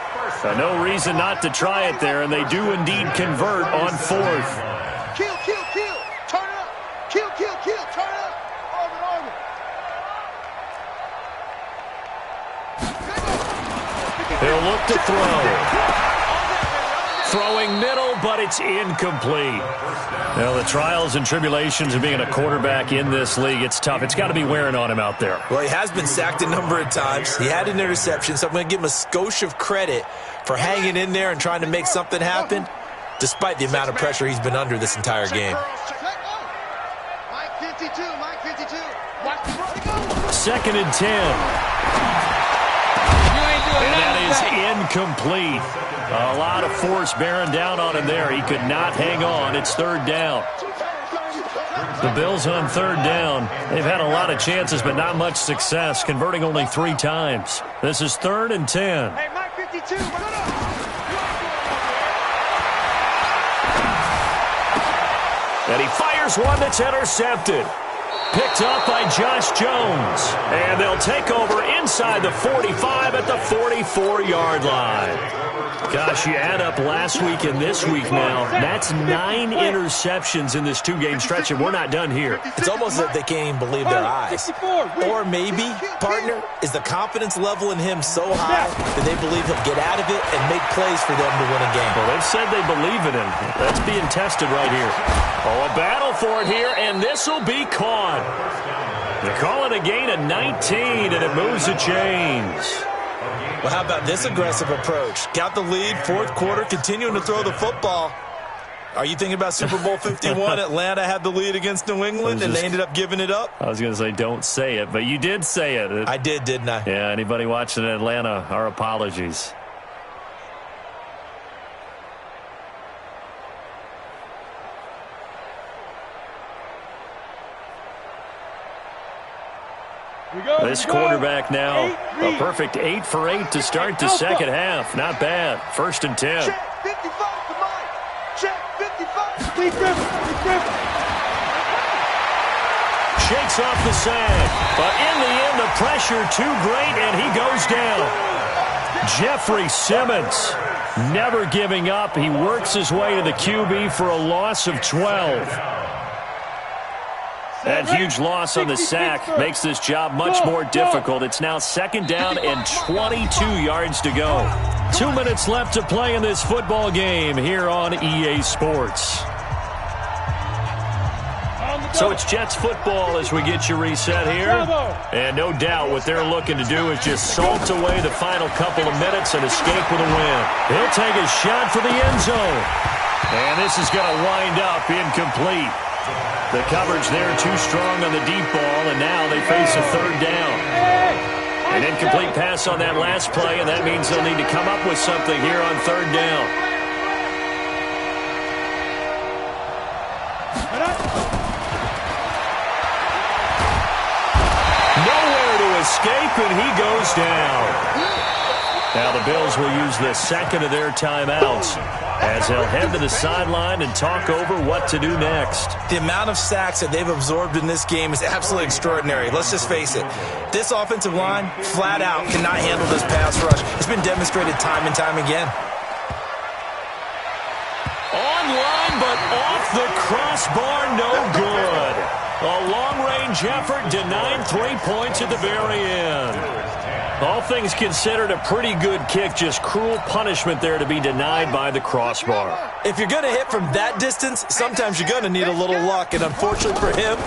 Speaker 1: No reason not to try it there, and they do indeed convert on 4th.
Speaker 2: Kill, kill, kill. Turn it up. Kill, kill, kill. Turn it up. Orbit.
Speaker 1: They'll look to throw. Throwing middle, but it's incomplete. Now, the trials and tribulations of being a quarterback in this league, it's tough. It's got to be wearing on him out there.
Speaker 3: Well, he has been sacked a number of times. He had an interception, so I'm going to give him a skosh of credit for hanging in there and trying to make something happen, despite the amount of pressure he's been under this entire game.
Speaker 2: Mike 52, Mike 52.
Speaker 1: 2nd and 10. And that is incomplete. A lot of force bearing down on him there. He could not hang on. It's 3rd down. The Bills on 3rd down. They've had a lot of chances, but not much success, converting only 3 times. This is 3rd and 10.
Speaker 2: Hey, Mike 52,
Speaker 1: And he fires one that's intercepted. Picked up by Josh Jones. And they'll take over inside the 45 at the 44-yard line. Gosh, you add up last week and this week now. That's 9 interceptions in this 2-game stretch, and we're not done here.
Speaker 3: It's almost as if they can't even believe their eyes. Or maybe, partner, is the confidence level in him so high that they believe he'll get out of it and make plays for them to win a game.
Speaker 1: Well, they've said they believe in him. That's being tested right here. Oh, a battle for it here, and this will be caught. They call it a gain of 19, and it moves the chains.
Speaker 3: Well, how about this aggressive approach? Got the lead, fourth quarter, continuing to throw the football. Are you thinking about Super Bowl 51? Atlanta had the lead against New England, and they ended up giving it up?
Speaker 1: I was going to say don't say it, but you did say it.
Speaker 3: I did, didn't I?
Speaker 1: Yeah, anybody watching Atlanta, our apologies. This quarterback now, a perfect 8 for 8 to start the second half. Not bad. 1st and 10.
Speaker 2: Check 55 to Mike. Check 55.
Speaker 1: Shakes off the sag. But in the end, the pressure too great, and he goes down. Jeffrey Simmons never giving up. He works his way to the QB for a loss of 12. That huge loss on the sack makes this job much more difficult. It's now 2nd down and 22 yards to go. 2 minutes left to play in this football game here on EA Sports. So it's Jets football as we get you reset here. And no doubt what they're looking to do is just salt away the final couple of minutes and escape with a win. He'll take a shot for the end zone. And this is going to wind up incomplete. The coverage there too strong on the deep ball, and now they face a 3rd down. An incomplete pass on that last play, and that means they'll need to come up with something here on 3rd down. Nowhere to escape, and he goes down. Now the Bills will use the 2nd of their timeouts as they'll head to the sideline and talk over what to do next.
Speaker 3: The amount of sacks that they've absorbed in this game is absolutely extraordinary. Let's just face it. This offensive line, flat out, cannot handle this pass rush. It's been demonstrated time and time again.
Speaker 1: Online, but off the crossbar, no good. A long-range effort denied 3 points at the very end. All things considered, a pretty good kick, just cruel punishment there to be denied by the crossbar.
Speaker 3: If you're going to hit from that distance, sometimes you're going to need a little luck, and unfortunately for him,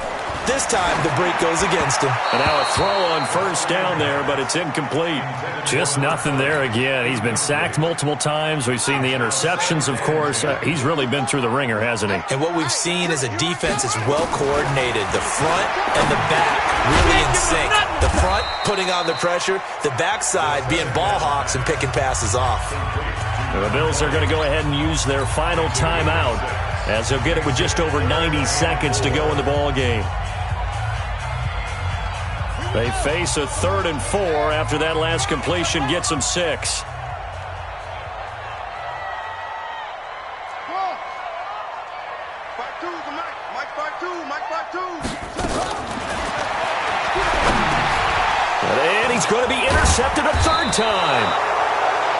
Speaker 3: this time the break goes against him.
Speaker 1: And now a throw on 1st down there, but it's incomplete. Just nothing there again. He's been sacked multiple times. We've seen the interceptions, of course. He's really been through the ringer, hasn't he?
Speaker 3: And what we've seen is a defense that's well coordinated. The front and the back really in sync. The front putting on the pressure, the backside being ball hawks and picking passes off.
Speaker 1: The Bills are going to go ahead and use their final timeout as they'll get it with just over 90 seconds to go in the ball game. They face a 3rd and 4 after that last completion gets them 6. And he's going to be intercepted a 3rd time.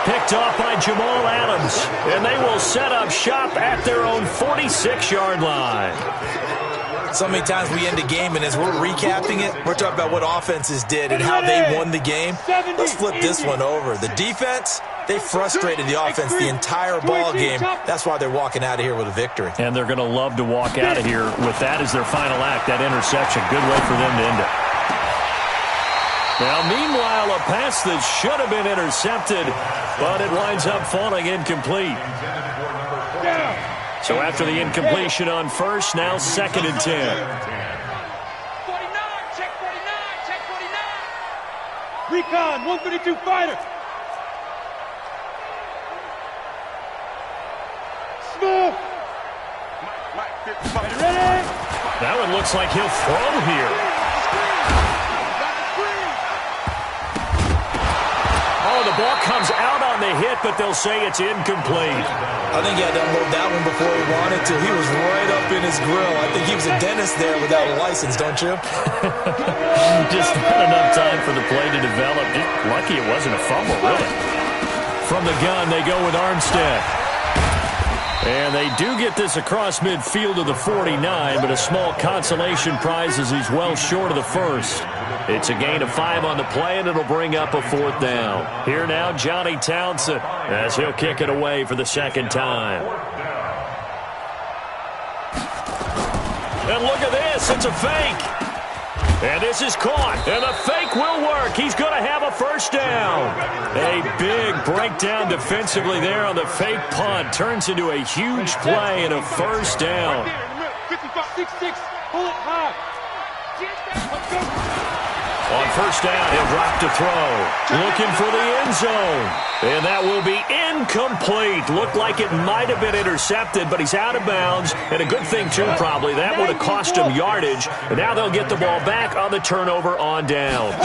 Speaker 1: Picked off by Jamal Adams. And they will set up shop at their own 46-yard line.
Speaker 3: So many times we end a game, and as we're recapping it, we're talking about what offenses did and how they won the game. Let's flip this one over. The defense, they frustrated the offense the entire ball game. That's why they're walking out of here with a victory.
Speaker 1: And they're going to love to walk out of here with that as their final act, that interception. Good way for them to end it. Now, meanwhile, a pass that should have been intercepted, but it winds up falling incomplete. So after the incompletion on 1st, now 2nd and 10.
Speaker 4: 49, check 49, check 49. Recon, 152 fighter. Smooth. Ready?
Speaker 1: That one looks like he'll throw here. Oh, the ball comes out on the hit, but they'll say it's incomplete.
Speaker 3: I think he had to unload that one before he wanted to. He was right up in his grill. I think he was a dentist there without a license, don't you?
Speaker 1: Just not enough time for the play to develop. Just lucky it wasn't a fumble, really. From the gun, they go with Armstead. And they do get this across midfield to the 49, but a small consolation prize as he's well short of the first. It's a gain of 5 on the play, and it'll bring up a 4th down. Here now, Johnny Townsend, as he'll kick it away for the second time. And look at this, it's a fake. And this is caught, and the fake will work. He's going to have a first down. A big breakdown defensively there on the fake punt. Turns into a huge play and a first down.
Speaker 4: 6-6, pull it high.
Speaker 1: On first down, he'll drop to throw. Looking for the end zone. And that will be incomplete. Looked like it might have been intercepted, but he's out of bounds. And a good thing, too, probably. That would have cost him yardage. And now they'll get the ball back on the turnover on downs.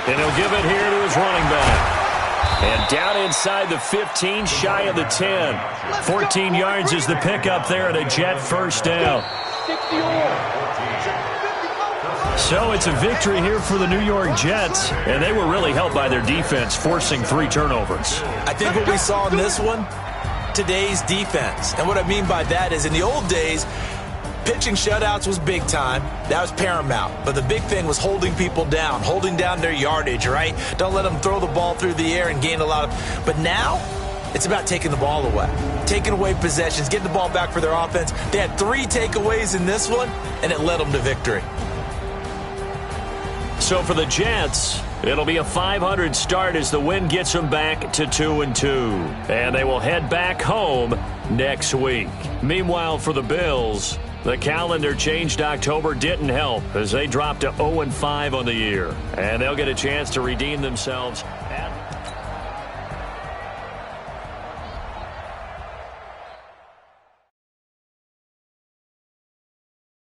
Speaker 1: And he'll give it here to his running back. And down inside the 15, shy of the 10. 14 yards is the pickup there and a Jet first down. So it's a victory here for the New York Jets, and they were really helped by their defense, forcing 3 turnovers.
Speaker 3: I think what we saw in this one, today's defense. And what I mean by that is in the old days, pitching shutouts was big time. That was paramount. But the big thing was holding people down, holding down their yardage, right? Don't let them throw the ball through the air and gain a lot of... But now, it's about taking the ball away, taking away possessions, getting the ball back for their offense. They had 3 takeaways in this one, and it led them to victory.
Speaker 1: So for the Jets, it'll be a 500 start as the win gets them back to 2-2. And they will head back home next week. Meanwhile, for the Bills, the calendar changed October didn't help as they dropped to 0-5 on the year. And they'll get a chance to redeem themselves